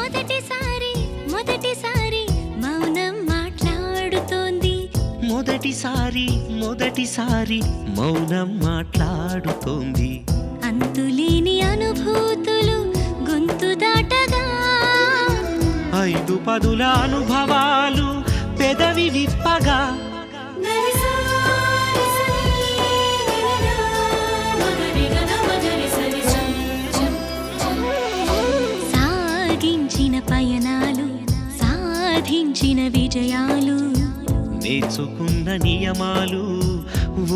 మొదటిసారి మొదటిసారి మౌనం మాట్లాడుతోంది. మొదటిసారి మౌనం మాట్లాడుతోంది. అంతులేని అనుభూతులు గొంతు దాటగా, 5 పదుల అనుభవాలు పెదవి విప్పగా, సాగించిన పయనాలు సాధించిన విజయాలు, నేర్చుకున్న నియమాలు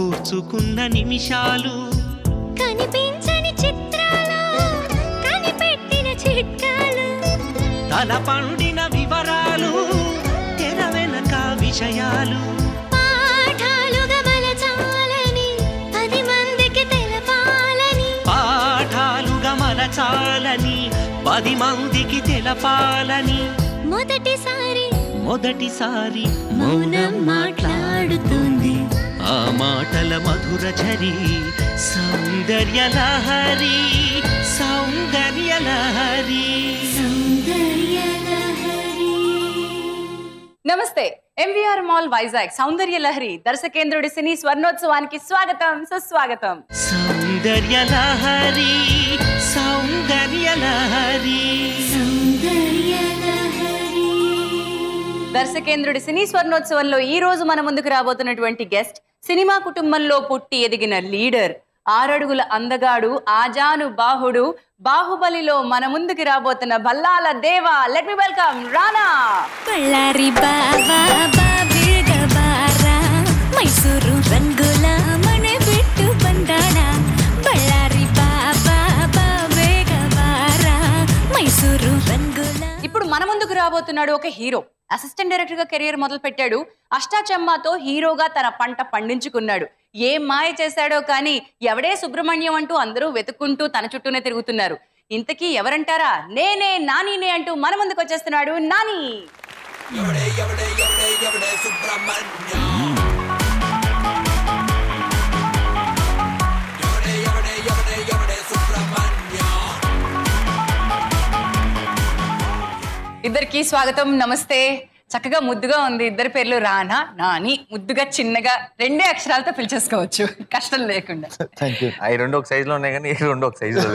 ఊర్చుకున్న నిమిషాలు, కనిపించని చిత్రాలు కనిపెట్టిన చిట్కాలు, తల పండిన వివరాలు తెర వెనక విషయాలు, పాఠాలుగా మలచాలని 10 మందికి తెలపాలని, పాఠాలుగా మలచాలని 10 మందికి తెలపాలని. మొదటిసారి మౌనం మాట్లాడుతుంది. ఆ మాటల మధుర ఝరి సౌందర్య లహరి, సౌందర్య లహరి. నమస్తే. ఎంవీఆర్ మాల్ వైజాగ్ సౌందర్య లహరి దర్శకేంద్రుడి సినీ స్వర్ణోత్సవానికి స్వాగతం, సుస్వాగతం. సౌందర్య లహరి, సౌందర్య లహరి. దర్శకేంద్రుడి సినీ స్వర్ణోత్సవంలో ఈ రోజు మన ముందుకు రాబోతున్నటువంటి గెస్ట్ సినిమా కుటుంబంలో పుట్టి ఎదిగిన లీడర్, 6 అడుగుల అందగాడు, ఆజాను బాహుడు, బాహుబలిలో మన ముందుకు రాబోతున్న Bhallala Deva. Let me welcome Rana. Bellary బావా బాబిగ బారా, మైసూరు రంగుల మనే బిట్టు బందాడ. బళ్ళారి బావా బాబిగ బారా, మైసూరు రంగుల. ఇప్పుడు మన ముందుకు రాబోతున్నాడు ఒక హీరో. అసిస్టెంట్ డైరెక్టర్ గా కెరియర్ మొదలు పెట్టాడు. అష్టాచమ్మాతో హీరోగా తన పంట పండించుకున్నాడు. ఏం మాయ చేశాడో కానీ ఎవడే సుబ్రహ్మణ్యం అంటూ అందరూ వెతుక్కుంటూ తన చుట్టూనే తిరుగుతున్నారు. ఇంతకీ ఎవరంటారా? నేనే నానినే అంటూ మన ముందుకు వచ్చేస్తున్నాడు నాని. ఇద్దరికి స్వాగతం, నమస్తే. చక్కగా ముద్దుగా ఉంది. ఇద్దరి పేర్లు రానా, నాని. ముద్దుగా చిన్నగా 2 అక్షరాలతో పిలిచేసుకోవచ్చు, కష్టం లేకుండా. అవి 2 ఒక సైజ్ లో ఉన్నాయి కానీ 2 ఒక సైజ్ లో.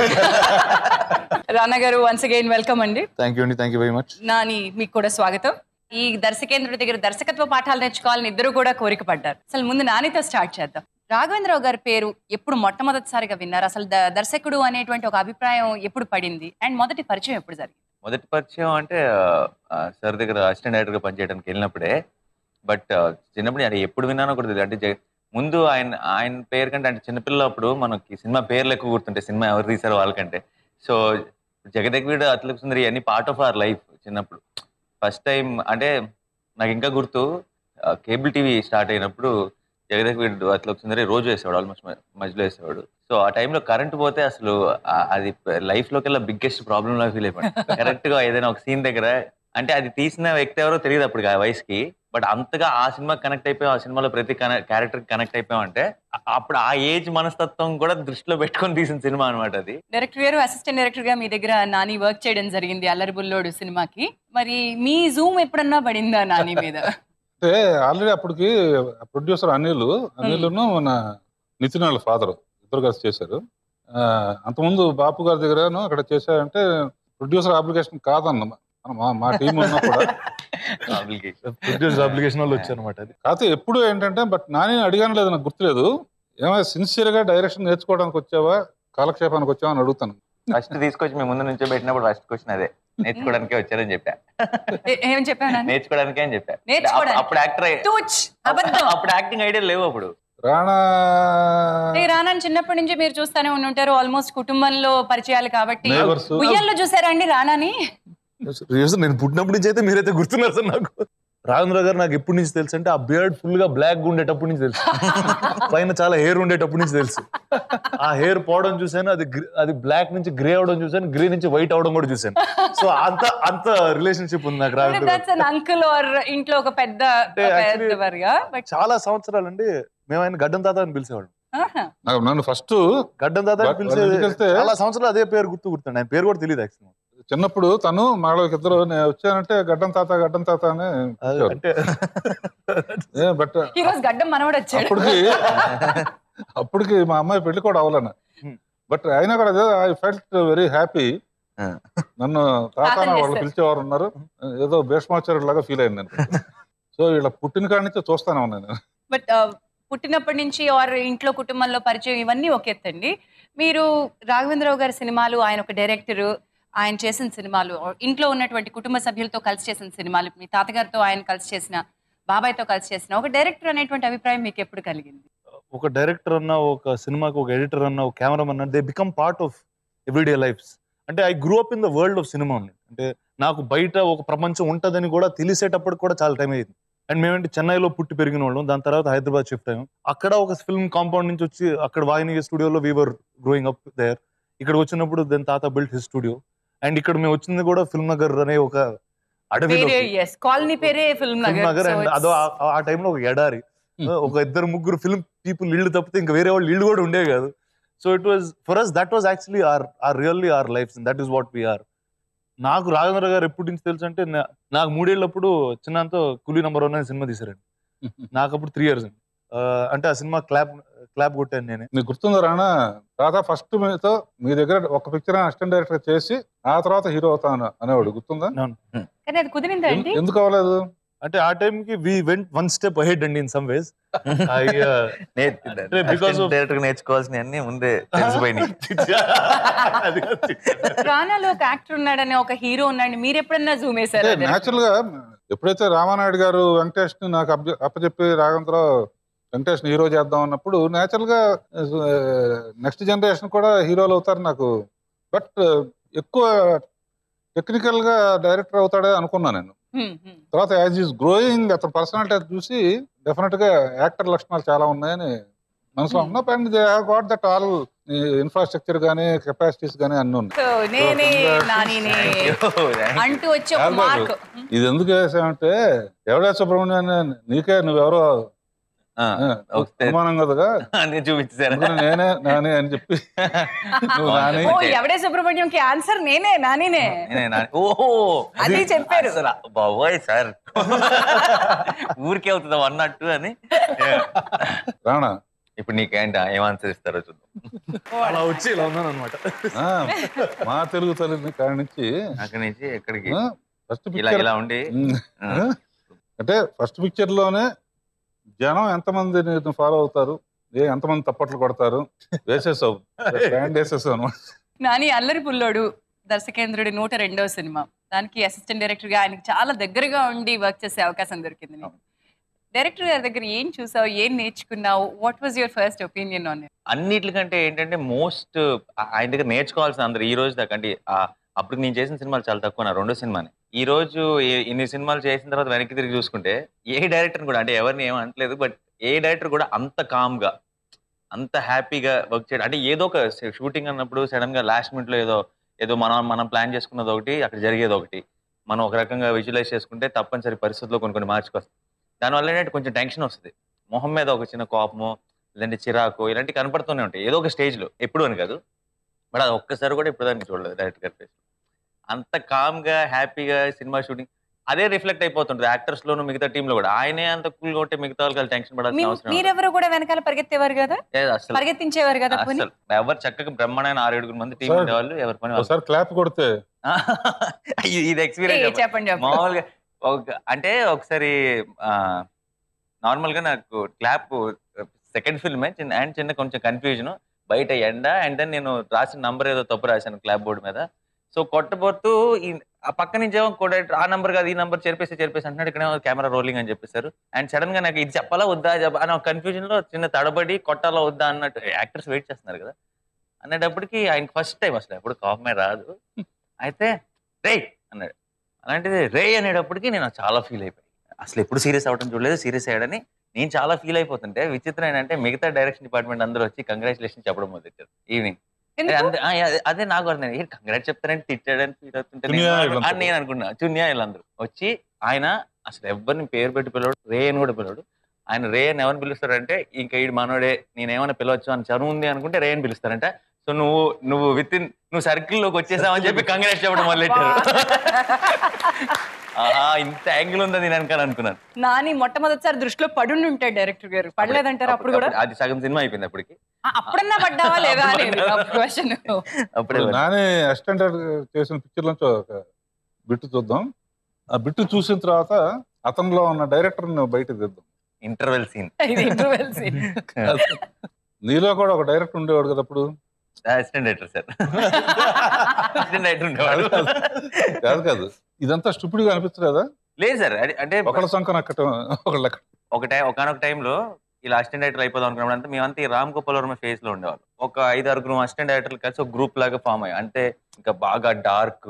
రానా గారు వన్స్ అగైన్ వెల్కమ్ అండి. థ్యాంక్ యూ అండి, thank you very much. Nani, మీకు కూడా స్వాగతం. ఈ దర్శకేంద్రుడి దగ్గర దర్శకత్వ పాఠాలు నేర్చుకోవాలని ఇద్దరు కూడా కోరిక పడ్డారు. అసలు ముందు నానితో స్టార్ట్ చేద్దాం. రాఘవేంద్రరావు గారి పేరు ఎప్పుడు మొట్టమొదటిసారిగా విన్నారు? అసలు దర్శకుడు అనేటువంటి ఒక అభిప్రాయం ఎప్పుడు పడింది? అండ్ మొదటి పరిచయం ఎప్పుడు జరిగింది? మొదటి పరిచయం అంటే సార్ దగ్గర అసిస్టెంట్ డైరెక్టర్ గా పనిచేయడానికి వెళ్ళినప్పుడే. బట్ చిన్నప్పుడు అది ఎప్పుడు విన్నానో కూడా తెలియదు. అంటే ముందు ఆయన పేరు కంటే, అంటే చిన్నపిల్లప్పుడు మనకి సినిమా పేర్లు ఎక్కువ గుర్తుంటాయి, సినిమా ఎవరు తీశారో వాళ్ళకంటే. సో జగదేకవీడు, అతిలోక సుందరి అన్ని పార్ట్ ఆఫ్ అవర్ లైఫ్. చిన్నప్పుడు ఫస్ట్ టైం అంటే నాకు ఇంకా గుర్తు, కేబుల్ టీవీ స్టార్ట్ అయినప్పుడు జగదేకవీడు, అతిలోక సుందరి రోజు వేసేవాడు, ఆల్మోస్ట్ మధ్యలో వేసేవాడు. సో ఆ టైంలో కరెంట్ పోతే అసలు అది లైఫ్ లోకెల్లా బిగ్గెస్ట్ ప్రాబ్లమ్ లా ఫీల్ అయిపోయాడు. కరెక్ట్ గా ఏదైనా ఒక సీన్ దగ్గర, అంటే అది తీసిన వ్యక్తి ఎవరో తెలియదు అప్పుడు ఆ వయసుకి, బట్ అంతగా ఆ సినిమా కనెక్ట్ అయిపోయాం, ఆ సినిమాలో ప్రతి క్యారెక్టర్ కనెక్ట్ అయిపోయాం. అంటే అప్పుడు ఆ ఏజ్ మనస్తత్వం కూడా దృష్టిలో పెట్టుకొని తీసిన సినిమా అనమాట అది. డైరెక్టర్ గారు, అసిస్టెంట్ డైరెక్టర్ గా మీ దగ్గర నాని వర్క్ చేయడం జరిగింది అల్లరి బుల్లోడు సినిమాకి. మరి మీ జూమ్ ఎప్పుడన్నా పడిందా నాని మీద? అంటే ఆల్రెడీ అప్పటికి ప్రొడ్యూసర్ అనిల్ను మన నితిన్ వాళ్ళ ఫాదర్ ఇద్దరు కలిసి చేశారు. అంతకుముందు బాపు గారి దగ్గర అక్కడ చేశారంటే ప్రొడ్యూసర్ అప్లికేషన్ కాదన్న మా టీం ఉన్నా కూడా ప్రొడ్యూసర్ అప్లికేషన్ వాళ్ళు వచ్చారు అనమాట. అది కాకపోతే ఎప్పుడు ఏంటంటే, బట్ నాని అడిగాను లేదు, నాకు గుర్తులేదు. ఏమైనా సిన్సియర్ గా డైరెక్షన్ నేర్చుకోవడానికి వచ్చావా, కాలక్షేపానికి వచ్చావా అని అడుగుతాను. ఫస్ట్ తీసుకొచ్చి మీ ముందు నుంచో పెట్టినప్పుడు ఫస్ట్ క్వశ్చన్ అదే, నేర్చుకోవడానికే వచ్చారని చెప్పా. ఏం చెప్పాను? నేర్చుకోవడానికే అని చెప్పా. నేర్చుకోవడానికి. అప్పుడు యాక్టర్ అప్పుడు యాక్టింగ్ ఐడియా లేవు అప్పుడు. రానాని చిన్నప్పటి నుంచి మీరు చూస్తానే ఉంటారు, ఆల్మోస్ట్ కుటుంబంలో పరిచయాలు కాబట్టి. ఉయ్యాల్లో చూసారా అండి రానాని? నేను పుట్టినప్పటి నుంచి అయితే మీరైతే గుర్తున్నారు సార్. నాకు రాఘవేంద్ర గారు నాకు ఎప్పటి నుంచి తెలుసు అంటే, ఆ బియర్డ్ ఫుల్ గా బ్లాక్ గా ఉండేటప్పటి నుంచి తెలుసు, పైన చాలా హెయిర్ ఉండేటప్పటి నుంచి తెలుసు. ఆ హెయిర్ పోవడం చూసాను, అది బ్లాక్ నుంచి గ్రే అవడం చూసాను, గ్రే నుంచి వైట్ అవడం కూడా చూసాను. సో అంత రిలేషన్షిప్ ఉంది నాకు రాఘవేంద్ర. అంకుల్ ఆర్ ఇంట్లో ఒక పెద్ద చాలా సంవత్సరాలు అండి. మేము ఆయన గడ్డం తాత అని పిలిచేవాడు. నన్ను ఫస్ట్ గడ్డం తాత అని పిలిచేది చాలా సంవత్సరాలు. అదే పేరు గుర్తుండే, ఆయన పేరు కూడా తెలియదు యాక్చువల్. చిన్నప్పుడు తను మాలోకి ఇద్దరు నేను వచ్చానంటే గడ్డం తాత అని అంటే బట్ ఈ రోజు గడ్డం మనవడు వచ్చాడు. అప్పటికి మా అమ్మాయి పెళ్లి కూడా అవ్వాలన్న. బట్ అయినా కూడా ఐ ఫెల్ట్ వెరీ హ్యాపీ. నన్ను తాత వాళ్ళు పిలిచేవారు ఉన్నారు, ఏదో భీష్మాచార్యుడు లాగా ఫీల్ అయింది నేను. సో ఇలా పుట్టిన కాడి నుంచి చూస్తానే ఉన్నాను. బట్ పుట్టినప్పటి నుంచి ఆర్ ఇంట్లో కుటుంబంలో పరిచయం ఇవన్నీ ఒక ఎత్తండి. మీరు రాఘవేంద్రరావు గారి సినిమాలు, ఆయన ఒక డైరెక్టర్, ఆయన చేసిన సినిమాలు, ఇంట్లో ఉన్నటువంటి కుటుంబ సభ్యులతో కలిసి చేసిన సినిమాలు, మీ తాతగారితో ఆయన కలిసి చేసిన, బాబాయ్తో కలిసి చేసిన ఒక డైరెక్టర్ అనేటువంటి అభిప్రాయం మీకు ఎప్పుడు కలిగింది? ఒక డైరెక్టర్ అన్న, ఒక సినిమాకి ఒక ఎడిటర్ అన్న, ఒక కెమెరామన్ అన్న, they become part of everyday lifes. అంటే I grew up in the world of cinema. అంటే నాకు బయట ఒక ప్రపంచం ఉంటుందని కూడా తెలిసేటప్పుడు కూడా చాలా టైం అయ్యింది. అండ్ మేమేంటి చెన్నైలో పుట్టి పెరిగిన వాళ్ళం, దాని తర్వాత హైదరాబాద్ షిఫ్ట్ అయ్యాం. అక్కడ ఒక ఫిల్మ్ కాంపౌండ్ నుంచి వచ్చి అక్కడ వాహిని స్టూడియోలో వీవర్ గ్రోయింగ్ అప్ దేర్. ఇక్కడ వచ్చినప్పుడు దెన్ తాత బిల్ట్ హిస్ స్టూడియో. అండ్ ఇక్కడ మేము వచ్చింది కూడా ఫిల్మ్ నగర్ అనే ఒక అడవి, కాలనీ పేరే ఫిల్మ్ నగర్. అండ్ అదో ఆ టైంలో ఒక ఎడారి, ఒక 2-3 ఫిల్మ్ పీపుల్ ఇల్లు తప్పితే ఇంకా వేరే వాళ్ళు ఇల్లు కూడా ఉండేవి కాదు. So it was for us, that was actually our really our lives, that is what we are. నాకు రాఘవేంద్ర గారు ఎప్పటి నుంచి తెలుసు అంటే, నాకు 3 ఏళ్ళప్పుడు చిన్నంతో కూలీ నంబర్ 1 అనే సినిమా తీశారండి. నాకు అప్పుడు 3 years అండి. అంటే ఆ సినిమా క్లాప్ కొట్టాను నేనే. నీకు గుర్తుందా రానా, రాధా ఫస్ట్ మీతో మీ దగ్గర ఒక పిక్చర్ అసిస్టెంట్ డైరెక్టర్ చేసి ఆ తర్వాత హీరో అవుతాను అనేవాడు, గుర్తుందా? కానీ అది కుదిరిందా అండి? ఎందుకు అవ్వలేదు అంటే ఆ టైంకి వి వెంట్ 1 step ahead అండి in some ways. Because director నేర్చుకోవాల్సిన అన్ని ముందే తెలిసిపోయినాయి. ప్రాణాలో ఒక యాక్టర్ ఉన్నాడని, ఒక హీరో ఉన్నాడని మీరు ఎప్పుడన్నా జూమ్ వేశారు? నేచురల్ గా ఎప్పుడైతే రామానాయుడు గారు వెంకటేష్ ని నాకు అప్పచెప్పి రాఘవేంద్రరావు వెంకటేష్ హీరో చేద్దాం అన్నప్పుడు నేచురల్ గా నెక్స్ట్ జనరేషన్ కూడా హీరోలు అవుతారు నాకు. బట్ ఎక్కువ టెక్నికల్ గా డైరెక్టర్ అవుతాడే అనుకున్నా నేను. తర్వాత యాజ్ ఈస్ గ్రోయింగ్ అతని పర్సనాలిటీ చూసి డెఫినెట్ గా యాక్టర్ లక్షణాలు చాలా ఉన్నాయని మనసులో ఉన్నా. And they have got that all infrastructure గానీ కెపాసిటీస్ గానీ అన్ని ఉన్నాయి. ఇది ఎందుకు వేసామంటే, ఎవడే సుబ్రహ్మణ్యాన్ని నీకే నువ్వెవరో అనుమానం కదగా చూపించారు, నేనే నాని అని చెప్పి నువ్వు నాని. ఎవడే సుబ్రహ్మణ్యం కి ఆన్సర్ నేనే నానినే అది చెప్పారు. బాబోయ్ సార్, ఊరికే అవుతుందా అన్నట్టు అని. రాణా ఇప్పుడు నీకేంట ఏం ఆన్సర్ ఇస్తారో చూద్దాం. అలా వచ్చి ఇలా ఉన్నాను అనమాట. మా తెలుగు తల్లి కాడి నుంచి అక్కడి నుంచి ఎక్కడికి ఫస్ట్ ఇలా ఇలా ఉండి అంటే ఫస్ట్ పిక్చర్ లోనే జనం ఎంతమంది ఫాలో అవుతారు, ఎంతమంది తప్పట్లు కొడతారు వేసేసావు, బ్రాండ్ వేసేసావు అనమాట. నాని అల్లరి పుల్లోడు దర్శకేంద్రుడి 102వ సినిమా, దానికి అసిస్టెంట్ డైరెక్టర్ గా ఆయనకి చాలా దగ్గరగా ఉండి వర్క్ చేసే అవకాశం దొరికింది. డైరెక్టర్ గారి దగ్గర ఏం చూసావు, ఏం నేర్చుకున్నావు? What was your first opinion on it? అన్నిటికంటే ఏంటంటే మోస్ట్ ఆయన దగ్గర నేర్చుకోవాల్సిన అందరు ఈ రోజు దాకా అంటే అప్పుడు నేను చేసిన సినిమాలు చాలా తక్కువ, నా 2వ సినిమాని. ఈ రోజు ఇన్ని సినిమాలు చేసిన తర్వాత వెనక్కి తిరిగి చూసుకుంటే ఏ డైరెక్టర్ కూడా, అంటే ఎవరిని ఏమీ అనట్లేదు, బట్ ఏ డైరెక్టర్ కూడా అంత కామ్ గా అంత హ్యాపీగా వర్క్ చేయడం. అంటే ఏదో ఒక షూటింగ్ అన్నప్పుడు సడన్ గా లాస్ట్ మినిట్ లో ఏదో మనం ప్లాన్ చేసుకున్నది ఒకటి, అక్కడ జరిగేది ఒకటి, మనం ఒక రకంగా విజువలైజ్ చేసుకుంటే తప్పనిసరి పరిస్థితుల్లో కొన్ని మార్చుకొస్తాం. దానివల్ల ఏంటంటే కొంచెం టెన్షన్ వస్తుంది, మొహం మీద ఒక చిన్న కోపము లేదంటే చిరాకు ఇలాంటివి కనపడుతూనే ఉంటాయి ఏదో ఒక స్టేజ్ లో. ఎప్పుడు అని కాదు, బట్ అది ఒక్కసారి కూడా ఇప్పుడు దానికి చూడలేదు డైరెక్టర్ గారి ఫేస్. అంత కామ్ గా హ్యాపీగా సినిమా షూటింగ్ అదే రిఫ్లెక్ట్ అయిపోతుంటుంది యాక్టర్స్ లోను, మిగతా టీమ్ లో కూడా. ఆయనే అంత కూల్ గా ఉంటే మిగతా వాళ్ళకి టెన్షన్ పడాల్సిన అవసరం. మీరెవరు కూడా వెనకాల పరిగెత్తేవారు కదా, అసలు పరిగెత్తించేవారు కదా? అసలు ఎవరు చక్కగా బ్రహ్మాండమైన 6-7 మంది టీం ఉండేవాళ్ళు, ఎవరి పని ఒకసారి క్లాప్ కొడితే ఇది ఎక్స్పీరియన్స్ చెప్పండి. మామూలుగా అంటే ఒకసారి నార్మల్ గా నాకు క్లాప్ సెకండ్ ఫిల్మే అండ్ చిన్న కొంచెం కన్ఫ్యూజన్, బయట ఎండ, అండ్ దెన్ నేను రాసిన నంబర్ ఏదో తప్పు రాశాను క్లాప్ బోర్డు మీద. సో కొట్టబోతూ ఆ పక్క నుంచి ఏమో ఆ నంబర్ కాదు ఈ నంబర్ చెరిపేసి అంటున్నాడు, ఇక్కడ కెమెరా రోలింగ్ అని చెప్పేశారు. అండ్ సడన్ గా నాకు ఇది చెప్పాలా వద్దా అని కన్ఫ్యూజన్ లో చిన్న తడబడి కొట్టాలా వద్దా అన్నట్టు, యాక్టర్స్ వెయిట్ చేస్తున్నారు కదా అనేటప్పటికి ఆయనకి ఫస్ట్ టైం అసలు ఎప్పుడు కోపమే రాదు. అయితే రే అన్నాడు, అలాంటిది రే అనేటప్పటికి నేను చాలా ఫీల్ అయిపోయాను. అసలు ఎప్పుడు సీరియస్ అవ్వడం చూడలేదు, సీరియస్ అయ్యాడని నేను చాలా ఫీల్ అయిపోతుంటే విచిత్రం ఏంటంటే మిగతా డైరెక్షన్ డిపార్ట్మెంట్ అందరూ వచ్చి కంగ్రాచులేషన్ చెప్పడం మొదలెట్టారు ఈవినింగ్. అదే నాకు అర్థం, కంగ్రాట్ చెప్తారంటే తిట్టాడని ఫీల్ అవుతుంటే నేను అనుకున్నా. చున్యా వీళ్ళందరూ వచ్చి ఆయన అసలు ఎవరిని పేరు పెట్టి పిలవడు, రే అని కూడా పిలవడు. ఆయన రే అని ఎవరిని పిలుస్తారంటే ఇంకా ఈ మనోడే, నేనేమైనా పిలవచ్చు అని చనువు ఉంది అనుకుంటే రే అని పిలుస్తారంట. సో నువ్వు నువ్వు సర్కిల్ లోకి వచ్చేసావని చెప్పి కంగ్రాట్స్ చెప్పడం మొదలెట్టారు. ఇంత యాంగిల్ ఉందని నేను అనుకున్నాను. నాని మొట్టమొదటిసారి దృష్టిలో పడుండి ఉంటాడు డైరెక్టర్ గారు. పడలేదంటారు అప్పుడు కూడా? అది సగం సినిమా అయిపోయింది అప్పటికి. అప్పుడన్నా పడ్డావా లేదా అనేది క్వశ్చన్. అప్పుడే నాని అసిస్టెంట్ చేసిన పిక్చర్ నుంచి ఒక బిట్టు చూద్దాం. ఆ బిట్టు చూసిన తర్వాత అతనిలో ఉన్న డైరెక్టర్ బయట తీద్దాం. Interval scene. నీలో కూడా ఒక డైరెక్టర్ ఉండేవాడు కదా అప్పుడు. Assistant director sir. Assistant director ఉండేవాడు. కాదు ఇదంతా స్టూపిడ్ గా అనిపించలేదా? లేదు సార్, అంటే ఒకళ్ళ సంఖ్య నక్కటం ఒకనొక టైంలో ఇలా అసిస్టెంట్ డైరెక్టర్ అయిపోదాం అనుకున్నప్పుడు అంతా మేమంతా ఈ రామ్ గోపాల్ వర్మ ఫేజ్ లో ఉండేవాళ్ళు. ఒక 5-6 అసిస్టెంట్ డైరెక్టర్లు కలిసి ఒక గ్రూప్ లాగా ఫామ్ అయ్యి, అంటే ఇంకా బాగా డార్క్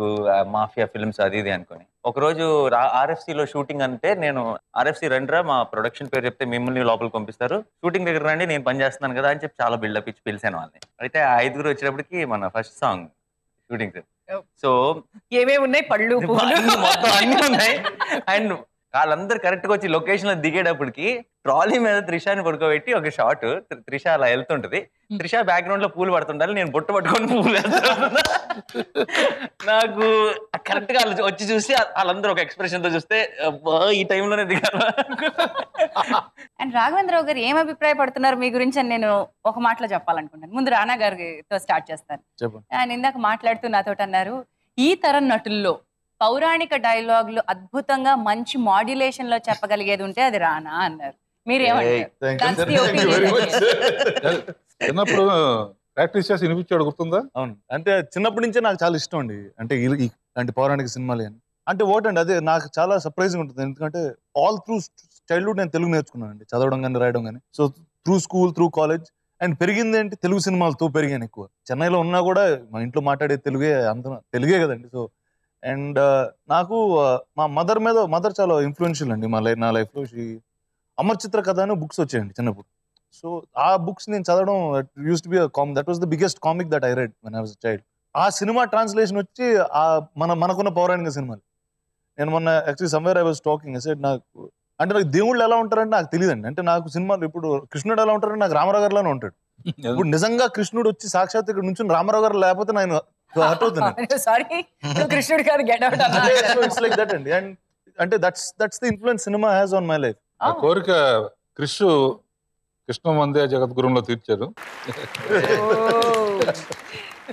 మాఫియా ఫిల్మ్స్ అది ఇది అనుకుని. ఒకరోజు ఆర్ఎఫ్సి లో షూటింగ్ అంటే నేను ఆర్ఎఫ్సి రండిరా, మా ప్రొడక్షన్ పేరు చెప్తే మిమ్మల్ని లోపలికి పంపిస్తారు, షూటింగ్ దగ్గర రండి నేను పని చేస్తున్నాను కదా అని చెప్పి చాలా బిల్డప్ ఇచ్చి పిలిచాను వాళ్ళని. అయితే ఆ 5 వచ్చేటప్పటికి మన ఫస్ట్ సాంగ్ షూటింగ్. సో ఏమేమి ఉన్నాయి, పళ్ళు మొత్తం అన్ని ఉన్నాయి. అండ్ వాళ్ళందరూ కరెక్ట్ గా వచ్చి లొకేషన్ లో దిగేటప్పటికి ట్రాలీ మీద త్రిషాని పడుకోబెట్టి ఒక షాట్, త్రిష అలా వెళ్తుంటది, త్రిష బ్యాక్గ్రౌండ్ లో పూలు పడుతుండాలి, నేను బొట్టు పట్టుకొని పూలు వెళ్తున్నా. నాకు కరెక్ట్ గా వచ్చి చూసి వాళ్ళందరూ ఒక ఎక్స్ప్రెషన్ తో చూస్తే ఈ టైంలోనే దిగాను. అండ్ రాఘవేంద్రరావు గారు ఏం అభిప్రాయపడుతున్నారు మీ గురించి అని నేను ఒక మాటలో చెప్పాలనుకుంటాను. ముందు రానా గారితో స్టార్ట్ చేస్తాను. ఆయన ఇందాక మాట్లాడుతూ నాతో అన్నారు, ఈ తరం నటుల్లో పౌరాణిక డైలాగులు అద్భుతంగా మంచి మాడ్యులేషన్ లో చెప్పగలిగేది ఉంటే అది రానా అన్నారు. చిన్నప్పుడు ప్రాక్టీస్ చేసి వినిపించాడు, గుర్తుందా? అవును, అంటే చిన్నప్పటి నుంచే నాకు చాలా ఇష్టం అండి, అంటే ఇలాంటి పౌరాణిక సినిమాలు అని. అంటే ఓటండి అదే నాకు చాలా సర్ప్రైజింగ్ ఉంటుంది, ఎందుకంటే ఆల్ త్రూ చైల్డ్హుడ్ నేను తెలుగు నేర్చుకున్నాను అండి, చదవడం కానీ రాయడం కానీ. So through school through college and పెరిగింది ఏంటి తెలుగు సినిమాలతో పెరిగాను ఎక్కువ. చెన్నైలో ఉన్నా కూడా మా ఇంట్లో మాట్లాడే తెలుగే, అంత తెలుగే కదండి. సో అండ్ నాకు మా మదర్ చాలా ఇన్ఫ్లుయెన్షియల్ అండి నా లైఫ్లో. అమర్ చిత్ర కథ అని బుక్స్ వచ్చాయండి చిన్నప్పుడు. సో ఆ బుక్స్ నేను చదవడం use to be that was the biggest comic that I read when I was a child. ఆ సినిమా ట్రాన్స్లేషన్ వచ్చి మనకున్న పౌరాణిక సినిమాలు. నేను మొన్న actually somewhere I was talking said, నాకు దేవుళ్ళు ఎలా ఉంటారంటే నాకు తెలియదండి. అంటే నాకు సినిమాలు ఇప్పుడు కృష్ణుడు ఎలా ఉంటారంటే నాకు రామారావు గారిలోనే ఉంటాడు. ఇప్పుడు నిజంగా కృష్ణుడు వచ్చి సాక్షాత్ ఇక్కడ నుంచి రామారావు గారు లేకపోతే నేను హర్ట్ అవుతున్నాను. కృష్ణుడు కాదు, get out. It's like that అండి. అండ్ అంటే that's the influence cinema has on my life. ఆ కోరిక కృష్ణ వందే జగద్గురులో తీర్చారు.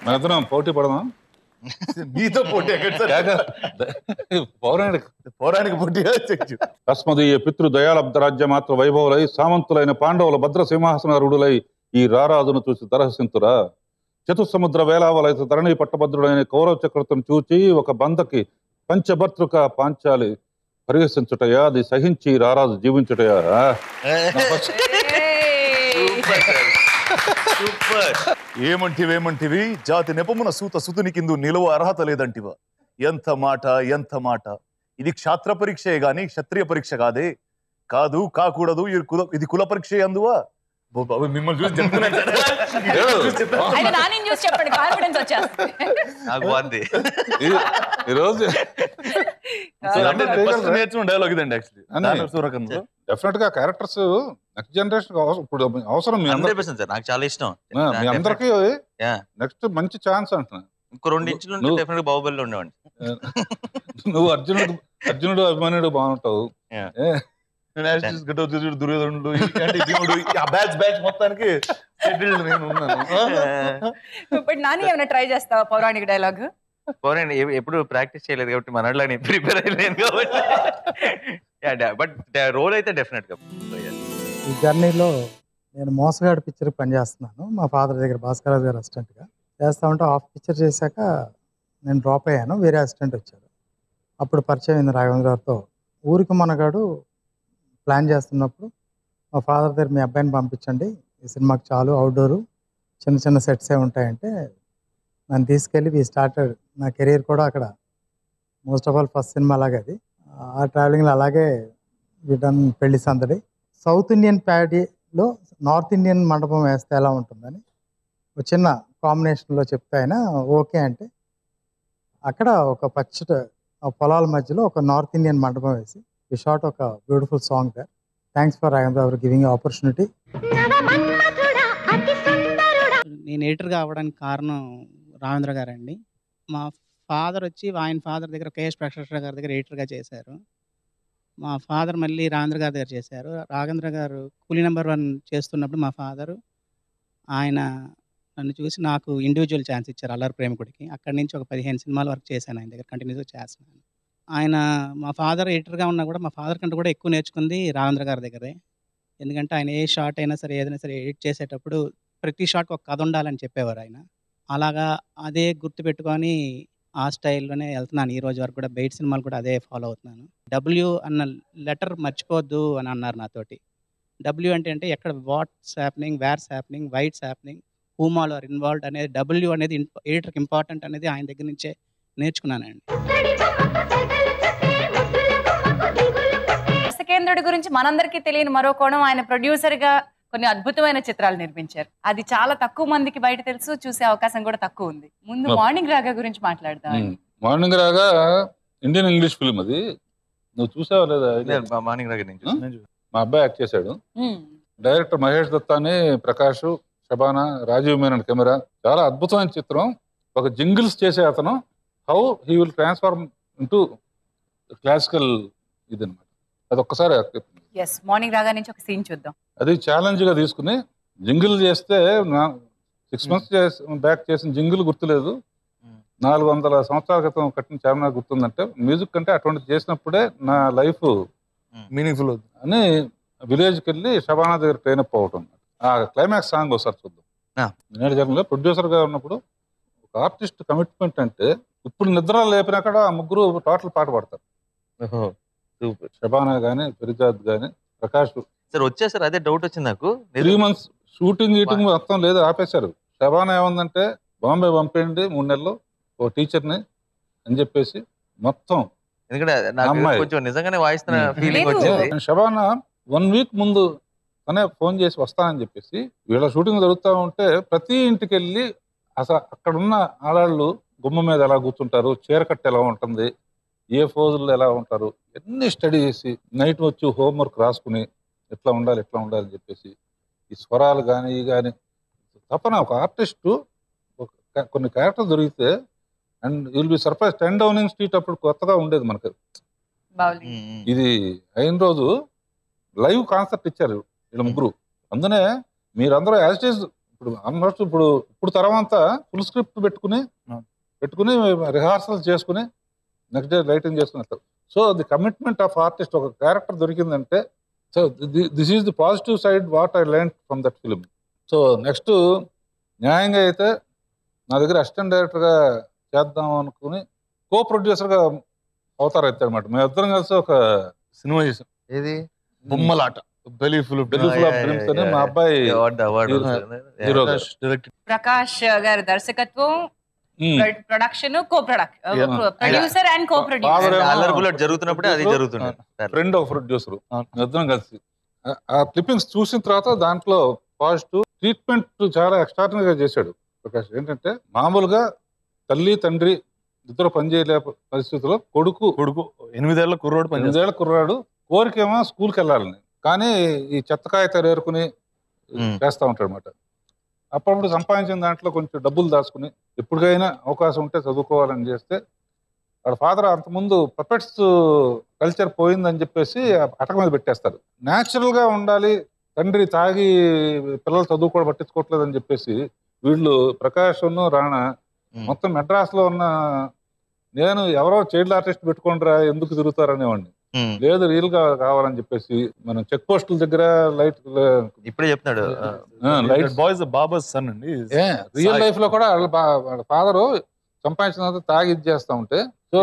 మనందరం పోటీ పడదాం. మీతో పోటీ పౌరాణిక పోటీ. తస్మదీయ పితృ దయాలబ్ధ రాజ్య మాత్ర వైభవులై సామంతులైన పాండవుల భద్ర సింహాసనారుడులై ఈ రారాజును చూసి దర్శింతురా. చతుసముద్ర వేలావలైత ధరణి పట్టభద్రుడైన కౌరవ చక్రవర్తిని చూచి ఒక బంధకి పంచభర్తృక పాంచాలి పరిహసించుటయా, అది సహించి రారాజు జీవించుటయా. ఏమంటివి జాతి నెపమున సూతుని కిందు నిలువ అర్హత లేదంటివా. ఎంత మాట. ఇది క్షాత్ర పరీక్షే గాని క్షత్రియ పరీక్ష కాదే. కాదు కాకూడదు, ఇది కుల పరీక్ష అందువా. మిమ్మల్ని చూసి నేర్చుకున్న డైలాగ్ ఇదండి. యాక్చువల్లీ డెఫినెట్ గా క్యారెక్టర్స్ నెక్స్ట్ జనరేషన్ ఇప్పుడు అవసరం. నాకు చాలా ఇష్టం. మీ అందరికి నెక్స్ట్ మంచి ఛాన్స్ అంటున్నా. ఇంకో 2 ఇంచులు బాహుబలిలో ఉండేవాడి. నువ్వు అర్జునుడు అభిమానుడు బాగుంటావు. దుర్యోధనుడు బ్యాచ్ మొత్తానికి నాని ఏమైనా ట్రై చేస్తావా పౌరాణిక డైలాగ్? ఎప్పుడు ప్రాక్టీస్ చేయలేదు కాబట్టి మనలా ప్రిపేర్ అయ్యలేదు కాబట్టి, బట్ రోల్ అయితే డెఫినెట్ గా. ఈ జర్నీలో నేను మోసగాడు పిక్చర్ పనిచేస్తున్నాను. మా ఫాదర్ దగ్గర భాస్కరరాజు గారు అసిస్టెంట్ గా చేస్తా ఉంటే హాఫ్ పిక్చర్ చేశాక నేను డ్రాప్ అయ్యాను. వేరే అసిస్టెంట్ వచ్చారు. అప్పుడు పరిచయం అయింది రాఘవేంద్ర గారితో. ఊరికి మనగాడు ప్లాన్ చేస్తున్నప్పుడు మా ఫాదర్ దగ్గర మీ అబ్బాయిని పంపించండి, ఈ సినిమాకి చాలు, అవుట్డోరు చిన్న సెట్సే ఉంటాయంటే నన్ను తీసుకెళ్ళి వి స్టార్టెడ్. నా కెరీర్ కూడా అక్కడ most of all first cinema అలాగే అది. ఆ ట్రావెలింగ్లో అలాగే విడన్ పెళ్లి సందడి. సౌత్ ఇండియన్ ప్యాడీలో నార్త్ ఇండియన్ మండపం వేస్తే ఎలా ఉంటుందని ఒక చిన్న కాంబినేషన్లో చెప్తే ఆయన ఓకే అంటే అక్కడ ఒక పచ్చటి పొలాల మధ్యలో ఒక నార్త్ ఇండియన్ మండపం వేసి వి షాట్ ఒక beautiful song there. Thanks for Raghavendra for giving opportunity. నేను ఎడిటర్‌గా అవ్వడానికి కారణం రాఘవేంద్ర గారండి. మా ఫాదర్ వచ్చి ఆయన ఫాదర్ దగ్గర కేఎస్ ప్రకాష్ గారి దగ్గర ఎడిటర్‌గా చేశారు. మా ఫాదర్ మళ్ళీ రాఘవేంద్ర గారి దగ్గర చేశారు. రాఘవేంద్ర గారు కూలీ నంబర్ 1 చేస్తున్నప్పుడు మా ఫాదరు ఆయన నన్ను చూసి నాకు ఇండివిడ్యువల్ ఛాన్స్ ఇచ్చారు 'అల్లరి ప్రేమికుడికి'. అక్కడి నుంచి ఒక 15 సినిమాల వరకు చేశాను ఆయన దగ్గర కంటిన్యూస్‌గా చేస్తున్నాను. ఆయన మా ఫాదర్ ఎడిటర్‌గా ఉన్నా కూడా మా ఫాదర్ కంటే కూడా ఎక్కువ నేర్చుకుంది రాఘవేంద్ర గారి దగ్గరే. ఎందుకంటే ఆయన ఏ షాట్ అయినా సరే, ఏదైనా సరే ఎడిట్ చేసేటప్పుడు ప్రతి షాట్‌కి ఒక కథ ఉండాలని చెప్పేవారు ఆయన. అలాగా అదే గుర్తుపెట్టుకొని ఆ స్టైల్‌లోనే ఎళ్తున్నాను ఈ రోజు వరకు కూడా. బయట సినిమాలు కూడా అదే ఫాలో అవుతున్నాను. డబ్ల్యూ అన్న లెటర్ మర్చిపోవద్దు అని అన్నారు నాతోటి. డబ్ల్యూ అంటే ఎక్కడ what's happening, where's happening, why it's happening, whom all are involved అనేది డబ్ల్యూ అనేది ఎడిటర్‌కి ఇంపార్టెంట్ అనేది ఆయన దగ్గర నుంచే నేర్చుకున్నానండి. దర్శకేంద్రుడి గురించి మనందరికీ తెలియని మరో కోణం, ఆయన ప్రొడ్యూసర్‌గా కొన్ని అద్భుతమైన చిత్రాలు నిర్మించారు. అది చాలా తక్కువ మందికి బయట తెలుసు, చూసే అవకాశం కూడా తక్కువ ఉంది. ముందు మార్నింగ్ రాగా గురించి మాట్లాడదాం. మార్నింగ్ రాగా ఇండియన్ ఇంగ్లీష్ ఫిల్మ్ అది. నువ్వు చూసావా లేదా? మార్నింగ్ రాగా నేను చూసాను. మా అబ్బాయి యాక్ట్ చేశాడు. Director Mahesh Dattani, Prakash, Shabana, Rajeev Menon camera. చాలా అద్భుతమైన చిత్రం. ఒక జింగిల్స్ చేసే అతను how he will transform into classical ఇది అనమాట. అది ఒక్కసారి మార్నింగ్ రాగా నుంచి ఒక సీన్ చూద్దాం. అది ఛాలెంజ్ గా తీసుకుని జింగిల్ చేస్తే 6 months బ్యాక్ చేసిన జింగిల్ గుర్తులేదు, 400 సంవత్సరాల క్రితం కట్టిన చార్మినార్ గుర్తుందంటే మ్యూజిక్ కంటే అటువంటి చేసినప్పుడే నా లైఫ్ మీనింగ్ఫుల్ అని విలేజ్కి వెళ్ళి శబానా దగ్గర ట్రైన్ అప్ అవటం. ఆ క్లైమాక్స్ సాంగ్ ఒకసారి చూద్దాం. నేను జనంలో ప్రొడ్యూసర్ గా ఉన్నప్పుడు ఒక ఆర్టిస్ట్ కమిట్మెంట్ అంటే ఇప్పుడు నిద్ర లేపినాక ఆ ముగ్గురు టోటల్ పాట పాడతారు. శబానా గానీ, ఫిర్జాద్ గానీ, ప్రకాష్. సార్ వచ్చేసారు, అదే డౌట్ వచ్చింది నాకు. 3 months షూటింగ్ గీటింగ్ మొత్తం లేదు, ఆపేశారు. శబానా ఏముందంటే బాంబే పంపేయండి 3 నెలలు ఓ టీచర్ని అని చెప్పేసి మొత్తం. ఎందుకంటే నాకు కొంచెం నిజంగానే వాయిస్తున్న ఫీలింగ్ వచ్చింది. శబానా 1 week ముందు తనే ఫోన్ చేసి వస్తానని చెప్పేసి వీళ్ళ షూటింగ్ జరుగుతూ ఉంటే ప్రతి ఇంటికి వెళ్ళి అసలు అక్కడున్న ఆడాళ్ళు గుమ్మ మీద ఎలా కూర్చుంటారు, చీరకట్టు ఎలా ఉంటుంది, ఏ ఫోజుల్లో ఎలా ఉంటారు, అన్ని స్టడీ చేసి నైట్ వచ్చి హోంవర్క్ రాసుకుని ఎట్లా ఉండాలి అని చెప్పేసి ఈ స్వరాలు కానీ ఇవి కానీ తప్పన ఒక ఆర్టిస్టు కొన్ని క్యారెక్టర్ దొరికితే and will be surprise. 10 Downing Street అప్పుడు కొత్తగా ఉండేది మనకు. ఇది అయిన రోజు లైవ్ కాన్సర్ట్ ఇచ్చారు వీళ్ళ ముగ్గురు. అందునే మీరందరూ యాజ్ ఇట్ ఈజ్ ఇప్పుడు తర్వాత ఫుల్ స్క్రిప్ట్ పెట్టుకుని రిహార్సల్ చేసుకుని నెక్స్ట్ డే లైటింగ్ చేసుకుని. So the commitment of artist. ఒక క్యారెక్టర్ దొరికిందంటే so this is the positive side what I learn from that film. So next న్యాయంగా అయితే నా దగ్గర అసిస్టెంట్ డైరెక్టర్గా చేద్దాం అనుకుని కో ప్రొడ్యూసర్గా అవతారం ఎత్తాడు అనమాట. మేము ఇద్దరం కలిసి ఒక సినిమా చేసాం. ఏది? బొమ్మలాట. బెలీఫుల్ ఆఫ్ డ్రీమ్స్ అని మా అబ్బాయి ప్రకాష్ గారి దర్శకత్వం, production, producer and co producer జరుగుతున్నప్పుడే అది జరుగుతుంది. ఫ్రెండ్ ఆఫ్ ప్రొడ్యూసర్ ఇద్దరం కలిసి ఆ క్లిప్పింగ్స్ చూసిన తర్వాత దాంట్లో పాజిటివ్ ట్రీట్మెంట్ చాలా ఎక్స్ట్రాడినరీగా చేశాడు ప్రకాష్. ఏంటంటే మామూలుగా తల్లి తండ్రి ఇద్దరు పనిచేయలే పరిస్థితుల్లో కొడుకు 8 ఏళ్ల కుర్రాడు కోరికేమో స్కూల్కి వెళ్ళాలని, కానీ ఈ చెత్త కాగితాలు ఏరుకుని చేస్తూ ఉంటాడు అనమాట. అప్పుడప్పుడు సంపాదించిన దాంట్లో కొంచెం డబ్బులు దాచుకుని ఎప్పటికైనా అవకాశం ఉంటే చదువుకోవాలని చేస్తే వాళ్ళ ఫాదర్ అంతకుముందు పపెట్స్ కల్చర్ పోయిందని చెప్పేసి అటక మీద పెట్టేస్తారు. న్యాచురల్గా ఉండాలి, తండ్రి తాగి పిల్లలు చదువుకోవడం పట్టించుకోవట్లేదని చెప్పేసి వీళ్ళు ప్రకాష్ రాణా మొత్తం మెడ్రాస్లో ఉన్న నేను ఎవరో చైల్డ్ ఆర్టిస్ట్ పెట్టుకుంటారా ఎందుకు తిరుగుతారనేవాడిని. లేదు రియల్ గా కావాలని చెప్పేసి మనం చెక్ పోస్టుల దగ్గర లైట్ ఇప్పుడే చెప్తున్నాడు బాయ్స్ బాబాస్ సన్ అండి. రియల్ లైఫ్ లో కూడా వాళ్ళ ఫాదరు సంపాదించిన తాగి ఇది చేస్తా ఉంటే సో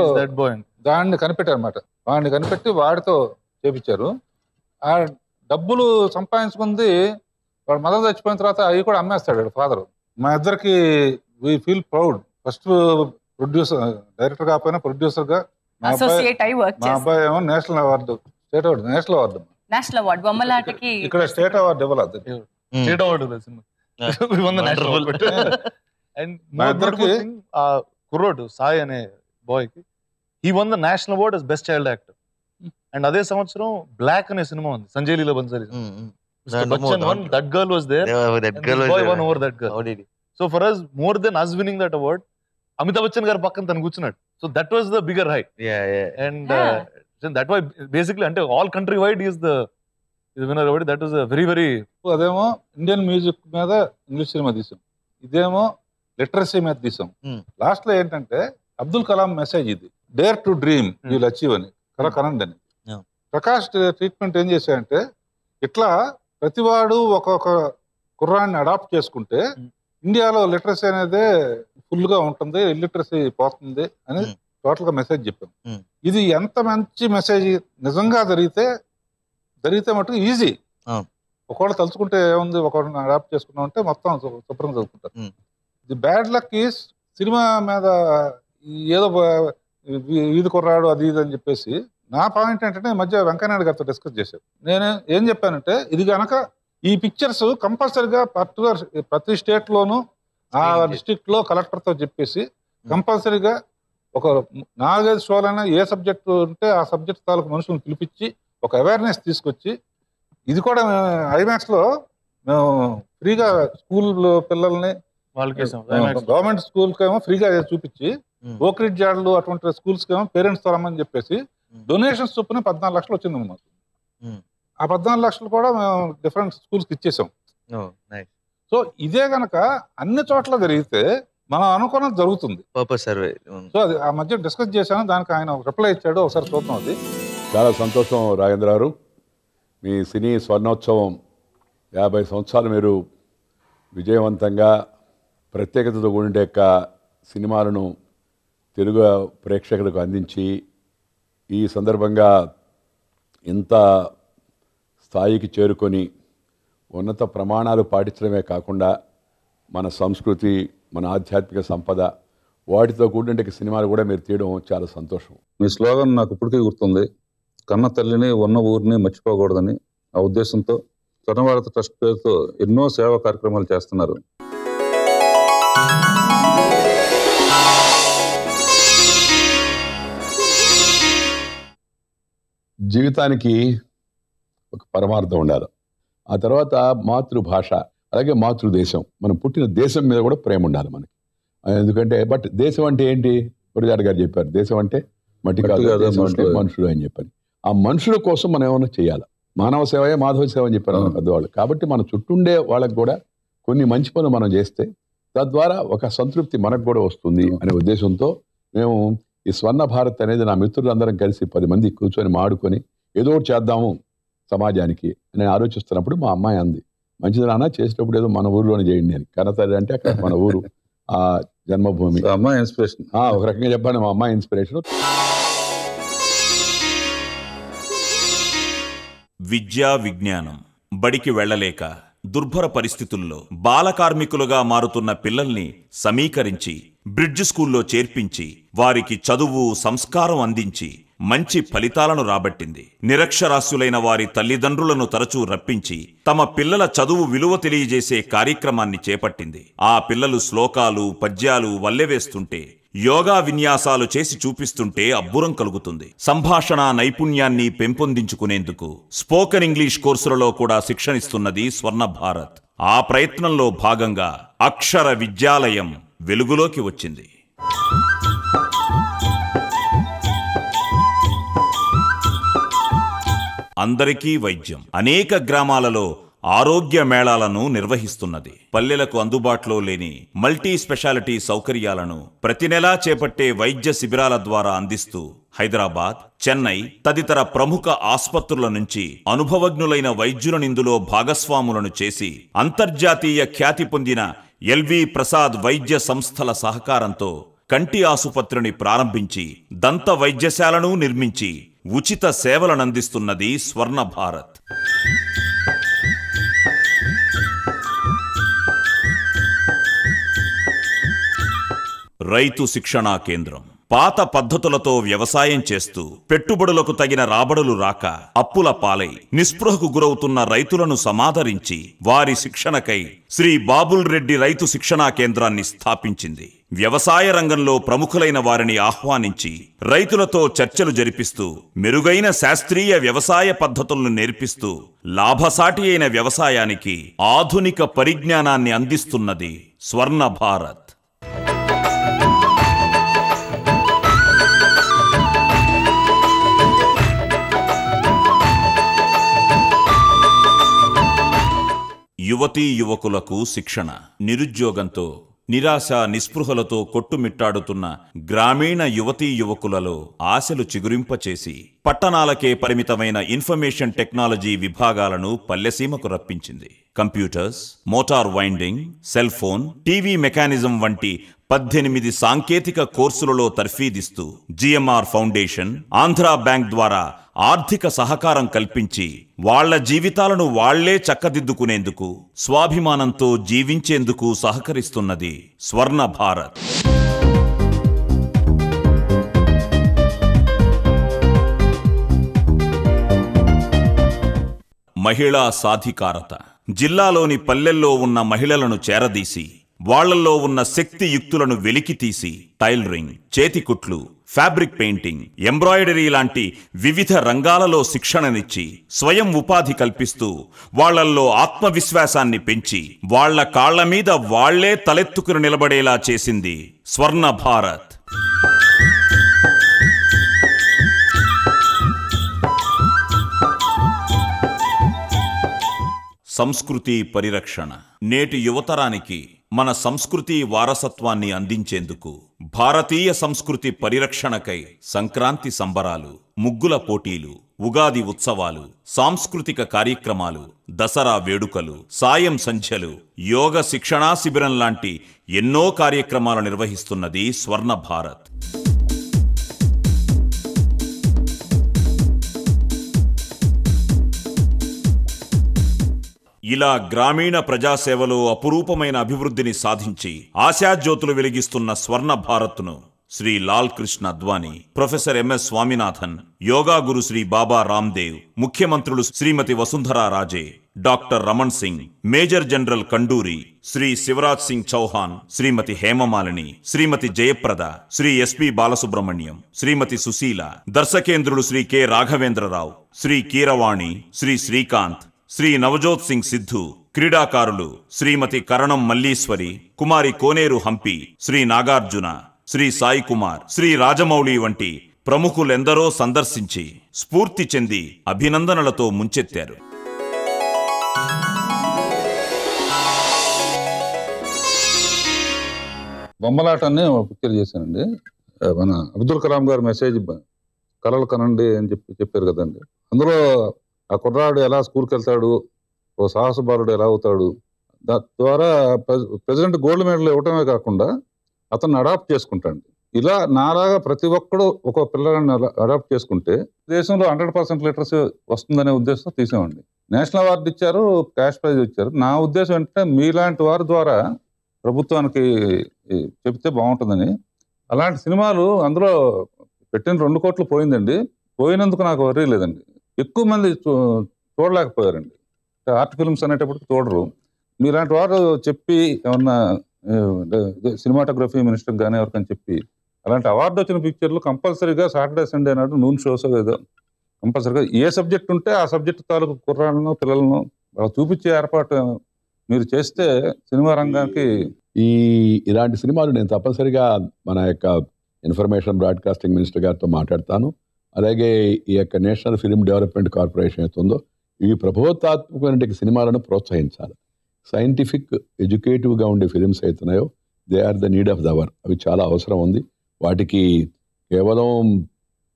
దాన్ని కనిపెట్టారు అనమాట. వాడిని కనిపెట్టి వాడితో చేపించారు. ఆ డబ్బులు సంపాదించుకుంది వాడు మదర్ చచ్చిపోయిన తర్వాత అవి కూడా అమ్మేస్తాడు వాడు ఫాదరు. మా ఇద్దరికి we feel proud. First producer, director కాకపోయినా ప్రొడ్యూసర్ గా మా అబ్బాయి ఏమో national award, state award, national award బొమ్మలాటకి ఇక్కడ స్టేట్ అవార్డు ఇవ్వాలి. స్టేట్ అవార్డు అండ్ మా ఇద్దరికి ఆ కుర్రోడు సాయి అనే బాయ్ కి he won the national award as best child actor. And అదే సంవత్సరం బ్లాక్ అనే సినిమా ఉంది, Sanjay Leela Bansali. That girl was there. That boy won over that girl. So for us more than us winning that award, Amitabh Bachchan గారు పక్కన తను కూర్చున్నాడు. So that was the bigger high. And that why basically అంటే all country wide is the winner award. That was very very. అదేమో Indian music మీద English cinema తీసాం, ఇదేమో literacy మీద తీసాం. లాస్ట్ లో ఏంటంటే అబ్దుల్ కలాం మెసేజ్ ఇది, dare to dream we'll achieve అని, కనండి అని. ప్రకాష్ ట్రీట్మెంట్ ఏం చేశాయంటే ఇట్లా ప్రతివాడు ఒక్కొక్క కుర్రాన్ని అడాప్ట్ చేసుకుంటే ఇండియాలో లిటరసీ అనేది ఫుల్ గా ఉంటుంది, ఇల్లిటరసీ పోతుంది అని టోటల్ గా మెసేజ్ చెప్పాం. ఇది ఎంత మంచి మెసేజ్, నిజంగా జరిగితే మటుకు ఈజీ. ఒకవేళ తలుచుకుంటే ఏముంది, ఒకరిని అడాప్ట్ చేసుకున్నాం అంటే మొత్తం శుభ్రంగా చదువుకుంటారు. The bad luck is cinema మీద ఏదో ఈది కుర్రాడు అది ఇది అని చెప్పేసి. నా పాయింట్ ఏంటంటే ఈ మధ్య వెంకయ్యనాయుడు గారితో డిస్కస్ చేశాను. నేను ఏం చెప్పానంటే ఇది కనుక ఈ పిక్చర్స్ కంపల్సరీగా పర్టికులర్ ప్రతి స్టేట్ లోను ఆ డిస్ట్రిక్ట్ లో కలెక్టర్ తో చెప్పేసి కంపల్సరీగా ఒక 4-5 షోలైనా ఏ సబ్జెక్ట్ ఉంటే ఆ సబ్జెక్ట్ తాలూకు మనుషులను పిలిపించి ఒక అవేర్నెస్ తీసుకొచ్చి, ఇది కూడా ఐమాక్స్ లో మేము ఫ్రీగా స్కూల్ పిల్లల్ని గవర్నమెంట్ స్కూల్ కేమో ఫ్రీగా చూపించి, ఓక్రిడ్ జాడ్లు అటువంటి స్కూల్స్ కేమో పేరెంట్స్ తో రమ్మని చెప్పేసి డొనేషన్స్ చొప్పున 14 లక్షలు వచ్చింది మాకు. ఆ 14 లక్షలు కూడా మేము డిఫరెంట్ స్కూల్స్ కి ఇచ్చేసాం. సో ఇదే గనక అన్ని చోట్ల జరిగితే మనం అనుకున్నది జరుగుతుంది. సో అది ఆ మధ్య డిస్కస్ చేశాను, దానికి ఆయన రిప్లై ఇచ్చాడు, ఒకసారి చూద్దాం. అది చాలా సంతోషం రాజేంద్ర గారు. మీ సినీ స్వర్ణోత్సవం 50 సంవత్సరాలు మీరు విజయవంతంగా ప్రత్యేకతతో కూడిన యొక్క సినిమాలను తెలుగు ప్రేక్షకులకు అందించి ఈ సందర్భంగా ఇంత స్థాయికి చేరుకొని ఉన్నత ప్రమాణాలు పాటించడమే కాకుండా మన సంస్కృతి, మన ఆధ్యాత్మిక సంపద వాటితో కూడిన సినిమాలు కూడా మీరు తీయడం చాలా సంతోషం. మీ స్లోగన్ నాకు ఇప్పటికీ గుర్తుంది, కన్న తల్లిని ఉన్న ఊరిని మర్చిపోకూడదని. ఆ ఉద్దేశంతో స్వర్ణభారత ట్రస్ట్ పేరుతో ఎన్నో సేవా కార్యక్రమాలు చేస్తున్నారు. జీవితానికి ఒక పరమార్థం ఉండాలి. ఆ తర్వాత మాతృభాష, అలాగే మాతృదేశం, మనం పుట్టిన దేశం మీద కూడా ప్రేమ ఉండాలి మనకి. ఎందుకంటే బట్ దేశం అంటే ఏంటి, గురజాడ గారు చెప్పారు, దేశం అంటే మట్టి కాదు, దేశం అంటే మనుషుడు అని చెప్పారు. ఆ మనుషుల కోసం మనం ఏమైనా చేయాలి. మానవ సేవయే మాధవ సేవ అని చెప్పారు మన పెద్దవాళ్ళు. కాబట్టి మన చుట్టూండే వాళ్ళకి కూడా కొన్ని మంచి పనులు మనం చేస్తే తద్వారా ఒక సంతృప్తి మనకు కూడా వస్తుంది అనే ఉద్దేశంతో మేము ఈ స్వర్ణ భారత్ అనేది నా మిత్రులందరం కలిసి 10 మంది కూర్చొని మాడుకొని ఏదో ఒకటి చేద్దాము సమాజానికి అని ఆలోచిస్తున్నప్పుడు మా అమ్మాయి అంది, మంచిది నాన్న, చేసేటప్పుడు ఏదో మన ఊరిలోనే చేయండి అని. కన్నతల్లి అంటే అక్కడ మన ఊరు, ఆ జన్మభూమి. అమ్మాయి ఇన్స్పిరేషన్, ఒక రకంగా చెప్పండి, మా అమ్మాయి ఇన్స్పిరేషన్. విద్యా విజ్ఞానం, బడికి వెళ్లలేక దుర్భర పరిస్థితుల్లో బాలకార్మికులుగా మారుతున్న పిల్లల్ని సమీకరించి బ్రిడ్జ్ స్కూల్లో చేర్పించి వారికి చదువు, సంస్కారం అందించి మంచి ఫలితాలను రాబట్టింది. నిరక్షరాస్యులైన వారి తల్లిదండ్రులను తరచూ రప్పించి తమ పిల్లల చదువు విలువ తెలియజేసే కార్యక్రమాన్ని చేపట్టింది. ఆ పిల్లలు శ్లోకాలు, పద్యాలు వల్లెవేస్తుంటే, యోగా విన్యాసాలు చేసి చూపిస్తుంటే అబ్బురం కలుగుతుంది. సంభాషణ నైపుణ్యాన్ని పెంపొందించుకునేందుకు స్పోకెన్ ఇంగ్లీష్ కోర్సులలో కూడా శిక్షణిస్తున్నది స్వర్ణ భారత్. ఆ ప్రయత్నంలో భాగంగా అక్షర విద్యాలయం వెలుగులోకి వచ్చింది. అందరికీ వైద్యం అనేక గ్రామాలలో ఆరోగ్య మేళాలను నిర్వహిస్తున్నది. పల్లెలకు అందుబాటులో లేని మల్టీ స్పెషాలిటీ సౌకర్యాలను ప్రతి నెలా చేపట్టే వైద్య శిబిరాల ద్వారా అందిస్తూ హైదరాబాద్, చెన్నై తదితర ప్రముఖ ఆస్పత్రుల నుంచి అనుభవజ్ఞులైన వైద్యులనిందులో భాగస్వాములను చేసి అంతర్జాతీయ ఖ్యాతి పొందిన ఎల్వి ప్రసాద్ వైద్య సంస్థల సహకారంతో కంటి ఆసుపత్రిని ప్రారంభించి దంత వైద్యశాలను నిర్మించి ఉచిత సేవలనందిస్తున్నది స్వర్ణ భారత్. రైతు శిక్షణా కేంద్రం పాత పద్ధతులతో వ్యవసాయం చేస్తూ పెట్టుబడులకు తగిన రాబడులు రాక అప్పుల పాలై నిస్పృహకు గురవుతున్న రైతులను సమాదరించి వారి శిక్షణకై శ్రీ బాబుల్ రెడ్డి రైతు శిక్షణా కేంద్రాన్ని స్థాపించింది. వ్యవసాయ రంగంలో ప్రముఖులైన వారిని ఆహ్వానించి రైతులతో చర్చలు జరిపిస్తూ మెరుగైన శాస్త్రీయ వ్యవసాయ పద్ధతులను నేర్పిస్తూ లాభసాటి అయిన వ్యవసాయానికి ఆధునిక పరిజ్ఞానాన్ని అందిస్తున్నది స్వర్ణ భారత్. యువతీ యువకులకు శిక్షణ. నిరుద్యోగంతో నిరాశ నిస్పృహలతో కొట్టుమిట్టాడుతున్న గ్రామీణ యువతీ యువకులలో ఆశలు చిగురింపచేసి పట్టణాలకే పరిమితమైన ఇన్ఫర్మేషన్ టెక్నాలజీ విభాగాలను పల్లెసీమకు రప్పించింది. Computers, motor winding, cell phone, TV mechanism వంటి 18 సాంకేతిక కోర్సులలో తర్ఫీదిస్తూ జిఎంఆర్ ఫౌండేషన్, ఆంధ్రా బ్యాంక్ ద్వారా ఆర్థిక సహకారం కల్పించి వాళ్ల జీవితాలను వాళ్లే చక్కదిద్దుకునేందుకు, స్వాభిమానంతో జీవించేందుకు సహకరిస్తున్నది స్వర్ణ భారత్. మహిళా సాధికారత. జిల్లాలోని పల్లెల్లో ఉన్న మహిళలను చేరదీసి వాళ్లల్లో ఉన్న శక్తియుక్తులను వెలికితీసి టైలరింగ్, చేతికుట్లు, ఫ్యాబ్రిక్ పెయింటింగ్, ఎంబ్రాయిడరీ లాంటి వివిధ రంగాలలో శిక్షణనిచ్చి స్వయం ఉపాధి కల్పిస్తూ వాళ్లల్లో ఆత్మవిశ్వాసాన్ని పెంచి వాళ్ల కాళ్ల మీద వాళ్లే తలెత్తుకుని నిలబడేలా చేసింది స్వర్ణ భారత్. సంస్కృతి పరిరక్షణ. నేటి యువతరానికి మన సంస్కృతి వారసత్వాన్ని అందించేందుకు భారతీయ సంస్కృతి పరిరక్షణకై సంక్రాంతి సంబరాలు, ముగ్గుల పోటీలు, ఉగాది ఉత్సవాలు, సాంస్కృతిక కార్యక్రమాలు, దసరా వేడుకలు, సాయం సంధ్యలు, యోగ శిక్షణా శిబిరం లాంటి ఎన్నో కార్యక్రమాలు నిర్వహిస్తున్నది స్వర్ణ భారత్. ఇలా గ్రామీణ ప్రజాసేవలో అపురూపమైన అభివృద్ధిని సాధించి ఆశాజ్యోతులు వెలిగిస్తున్న స్వర్ణ భారత్ను శ్రీ లాల్ కృష్ణ అద్వానీ, ప్రొఫెసర్ ఎంఎస్ స్వామినాథన్, యోగా గురు శ్రీ బాబా రామ్దేవ్, ముఖ్యమంత్రులు Shrimati Vasundhara Raje, doctor Raman Singh, major general Khanduri, Shri Shivraj Singh Chouhan, Shrimati Hema Malini, Shrimati Jayaprada, Shri SP Balasubrahmanyam, Shrimati Susheela, దర్శకేంద్రులు శ్రీ కె రాఘవేంద్రరావు, శ్రీ కీరవాణి, శ్రీ శ్రీకాంత్, శ్రీ నవజోత్ సింగ్ సిద్ధు, క్రీడాకారులు శ్రీమతి కరణం మల్లీశ్వరి, కుమారి కోనేరు హంపి, శ్రీ నాగార్జున, శ్రీ సాయి కుమార్, శ్రీ రాజమౌళి వంటి ప్రముఖులెందరో సందర్శించి స్ఫూర్తి చెంది అభినందనలతో ముంచెత్తారు. బొమ్మలాటాన్ని ఒక పిక్చర్ చేశానండి. మన అబ్దుల్ కలాం గారు మెసేజ్ కలలు కనండి అని చెప్పారు కదండి. అందులో ఆ కుర్రాడు ఎలా స్కూల్కి వెళ్తాడు, ఓ సాహస బాలుడు ఎలా అవుతాడు, ద్వారా ప్రెసిడెంట్ గోల్డ్ మెడల్ ఇవ్వటమే కాకుండా అతన్ని అడాప్ట్ చేసుకుంటాడు. ఇలా నాలాగా ప్రతి ఒక్కడు ఒక పిల్లగాన్ని అడాప్ట్ చేసుకుంటే దేశంలో 100% లిటరసీ వస్తుందనే ఉద్దేశంతో తీసామండి. నేషనల్ అవార్డు ఇచ్చారు, క్యాష్ ప్రైజ్ ఇచ్చారు. నా ఉద్దేశం ఏంటంటే మీలాంటి వారి ద్వారా ప్రభుత్వానికి చెప్తే బాగుంటుందని. అలాంటి సినిమాలు అందులో పెట్టిన 2 కోట్లు పోయిందండి. పోయినందుకు నాకు వర్రీ లేదండి. ఎక్కువ మంది చూడలేకపోయారండి. ఆర్ట్ ఫిల్మ్స్ అనేటప్పటికి చూడరు. మీలాంటి వారు చెప్పి ఏమన్నా సినిమాటోగ్రఫీ మినిస్టర్ కానీ ఎవరికని చెప్పి అలాంటి అవార్డు వచ్చిన పిక్చర్లు కంపల్సరీగా సాటర్డే సండే నాడు నూన్ షోస్ ఏదో కంపల్సరీగా ఏ సబ్జెక్ట్ ఉంటే ఆ సబ్జెక్ట్ తాలూకు కుర్రాళ్ళను పిల్లలను చూపించే ఏర్పాటు మీరు చేస్తే సినిమా రంగానికి ఇలాంటి సినిమాలు నేను తప్పనిసరిగా మన యొక్క ఇన్ఫర్మేషన్ బ్రాడ్కాస్టింగ్ మినిస్టర్ గారితో మాట్లాడతాను. అలాగే ఈ యొక్క నేషనల్ ఫిల్మ్ డెవలప్మెంట్ కార్పొరేషన్ అవుతుందో ఈ ప్రభుత్వాత్మకమైన సినిమాలను ప్రోత్సహించాలి. సైంటిఫిక్ ఎడ్యుకేటివ్గా ఉండే ఫిలిమ్స్ అవుతున్నాయో they are the need of the hour. అవి చాలా అవసరం ఉంది. వాటికి కేవలం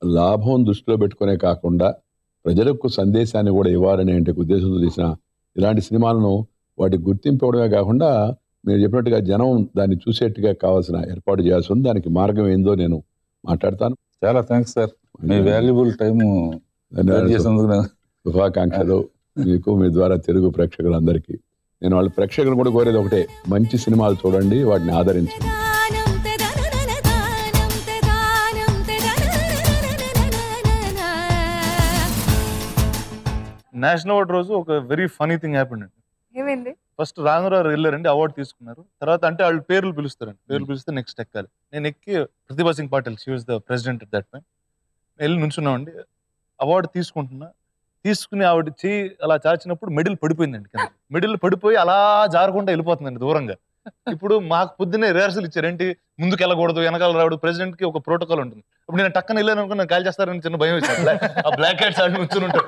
లాభం దృష్టిలో పెట్టుకునే కాకుండా ప్రజలకు సందేశాన్ని కూడా ఇవ్వాలనే ఉద్దేశంతో తీసిన ఇలాంటి సినిమాలను వాటికి గుర్తింపు ఇవ్వడమే కాకుండా మీరు చెప్పినట్టుగా జనం దాన్ని చూసేట్టుగా కావాల్సిన ఏర్పాటు చేయాల్సి ఉంది. దానికి మార్గం ఏందో నేను మాట్లాడతాను. చాలా థ్యాంక్స్ సార్, మీ వాల్యుబుల్ టైం చేసినందుకు. శుభాకాంక్షలు మీకు, మీ ద్వారా తెలుగు ప్రేక్షకులందరికీ. నేను వాళ్ళ ప్రేక్షకులు కూడా కోరేది ఒకటే, మంచి సినిమాలు చూడండి, వాటిని ఆదరించండి. నేషనల్ అవార్డు రోజు ఒక వెరీ ఫనీ థింగ్ హ్యాపెండ్ అండి. ఏమైంది? ఫస్ట్ రాఘవరావు వెళ్ళారండి, అవార్డు తీసుకున్నారు. తర్వాత అంటే వాళ్ళు పేర్లు పిలుస్తారండి, పేర్లు పిలిస్తే నెక్స్ట్ ఎక్కాలి. నేను ఎక్కి Pratibha Singh Patil, she was the president at that time, వెళ్ళి నుంచున్నామండి. అవార్డు తీసుకుని ఆవిడ చేయి అలా చాచినప్పుడు మెడల్ పడిపోయిందండి కింద. మెడల్ పడిపోయి అలా జారకుండా వెళ్ళిపోతుందండి దూరంగా. ఇప్పుడు మాకు పొద్దున్నే రిహార్సల్ ఇచ్చారు ఏంటి, ముందుకు వెళ్ళకూడదు, వెనకాల రావడం, ప్రెసిడెంట్ కి ఒక ప్రోటోకాల్ ఉంటుంది. ఇప్పుడు నేను టక్కన వెళ్ళాను అనుకో నన్ను కాల్ చేస్తారని చిన్న భయం వచ్చాను. ఆ బ్లాక్ హ్యాట్స్ ఆడి కూర్చొని ఉంటారు.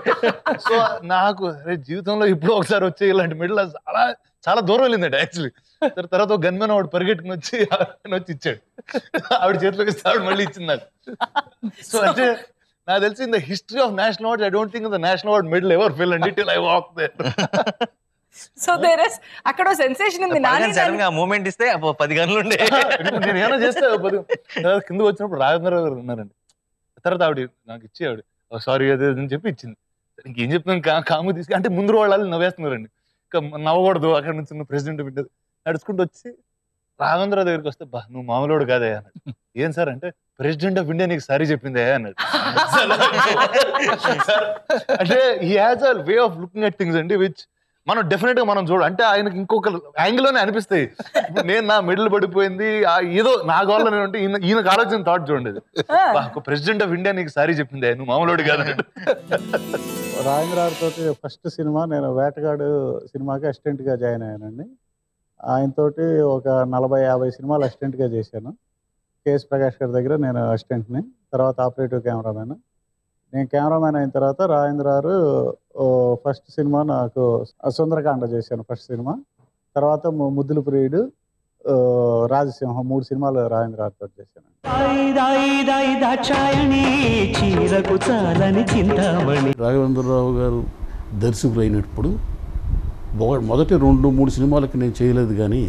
సో నాకు జీవితంలో ఇప్పుడు ఒకసారి వచ్చే ఇలాంటి మిడిల్ చాలా చాలా దూరం వెళ్ళిందండి యాక్చువల్లీ. తర్వాత ఒక గన్మెన్ ఆవిడ పరిగెట్టుకుని వచ్చి ఇచ్చాడు. ఆవిడ చేతిలోకి ఇస్తే ఆవిడ మళ్ళీ ఇచ్చింది నాకు. సో అంటే నాకు తెలిసి in the history of national awards I don't think the national award middle ever fell and till I walk there. So there is అక్కడ సెన్సేషన్ ఉంది. సడన్ గా మూమెంట్ ఇస్తే 10 గంటలు ఉండే. నేను ఏమైనా చేస్తే కిందకి వచ్చినప్పుడు రాజేంద్ర గారు ఉన్నారండి. తర్వాత ఆవిడ నాకు ఇచ్చి ఆవిడ సారీ అదే అని చెప్పి ఇచ్చింది. ఇంకేం చెప్తున్నాను కాము తీసుకు అంటే ముందు వాళ్ళు నవ్వేస్తున్నారండి. ఇంకా నవ్వకూడదు, అక్కడ నుంచి ప్రెసిడెంట్ బిడ్డది నడుచుకుంటూ వచ్చి రాఘవేంద్ర దగ్గరికి వస్తే బా నువ్వు మామూలుడు కాదే అన్నాడు. ఏం సార్ అంటే ప్రెసిడెంట్ ఆఫ్ ఇండియా నీకు సారీ చెప్పిందే అన్నాడు. అంటే he has a way of looking at things అండి విచ్ మనం డెఫినెట్ గా మనం చూడ అంటే ఆయనకి ఇంకొక యాంగిల్ లోనే అనిపిస్తాయి. ఇప్పుడు నేను నా మిడిల్ పడిపోయింది ఏదో నా గోళ్ళ అంటే ఈయనకు ఆలోచన థాట్ చూడండి, ప్రెసిడెంట్ ఆఫ్ ఇండియా నీకు సారీ చెప్పిందే నువ్వు మామూలుడు కాదన్నాడు. రాజేంద్ర తోటి ఫస్ట్ సినిమా నేను వేటగాడు సినిమాకి అసిస్టెంట్గా జాయిన్ అయ్యానండి. ఆయనతోటి ఒక 40-50 సినిమాలు అసిస్టెంట్గా చేశాను. కేఎస్ ప్రకాష్ గారి దగ్గర నేను అసిస్టెంట్ని, తర్వాత ఆపరేటివ్ కెమెరామెన్. నేను కెమెరామెన్ అయిన తర్వాత రాజేంద్ర గారు ఫస్ట్ సినిమా నాకు సుందరకాండ చేశాను ఫస్ట్ సినిమా. తర్వాత ముద్దుల ప్రియుడు, రాజసింహం 3 సినిమాలు రాజేంద్ర గారితో చేశాను. రాఘవేంద్రరావు గారు దర్శకులు అయినప్పుడు మొదటి 2-3 సినిమాలకి నేను చేయలేదు, కానీ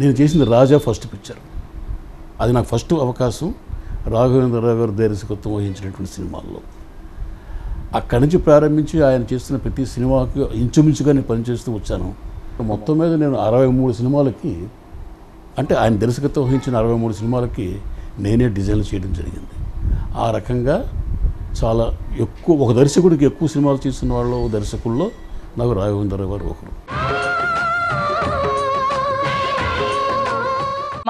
నేను చేసింది రాజా ఫస్ట్ పిక్చర్. అది నాకు ఫస్ట్ అవకాశం రాఘవేంద్రరావు గారు దర్శకత్వం వహించినటువంటి సినిమాల్లో. అక్కడి నుంచి ప్రారంభించి ఆయన చేస్తున్న ప్రతి సినిమాకి ఇంచుమించుగా నేను పనిచేస్తూ వచ్చాను. మొత్తం మీద నేను 63 సినిమాలకి అంటే ఆయన దర్శకత్వం వహించిన 63 సినిమాలకి నేనే డిజైన్లు చేయడం జరిగింది. ఆ రకంగా చాలా ఎక్కువ ఒక దర్శకుడికి ఎక్కువ సినిమాలు చేసిన వాళ్ళు దర్శకుల్లో నాకు రాఘవేంద్రరావు గారు ఒకరు.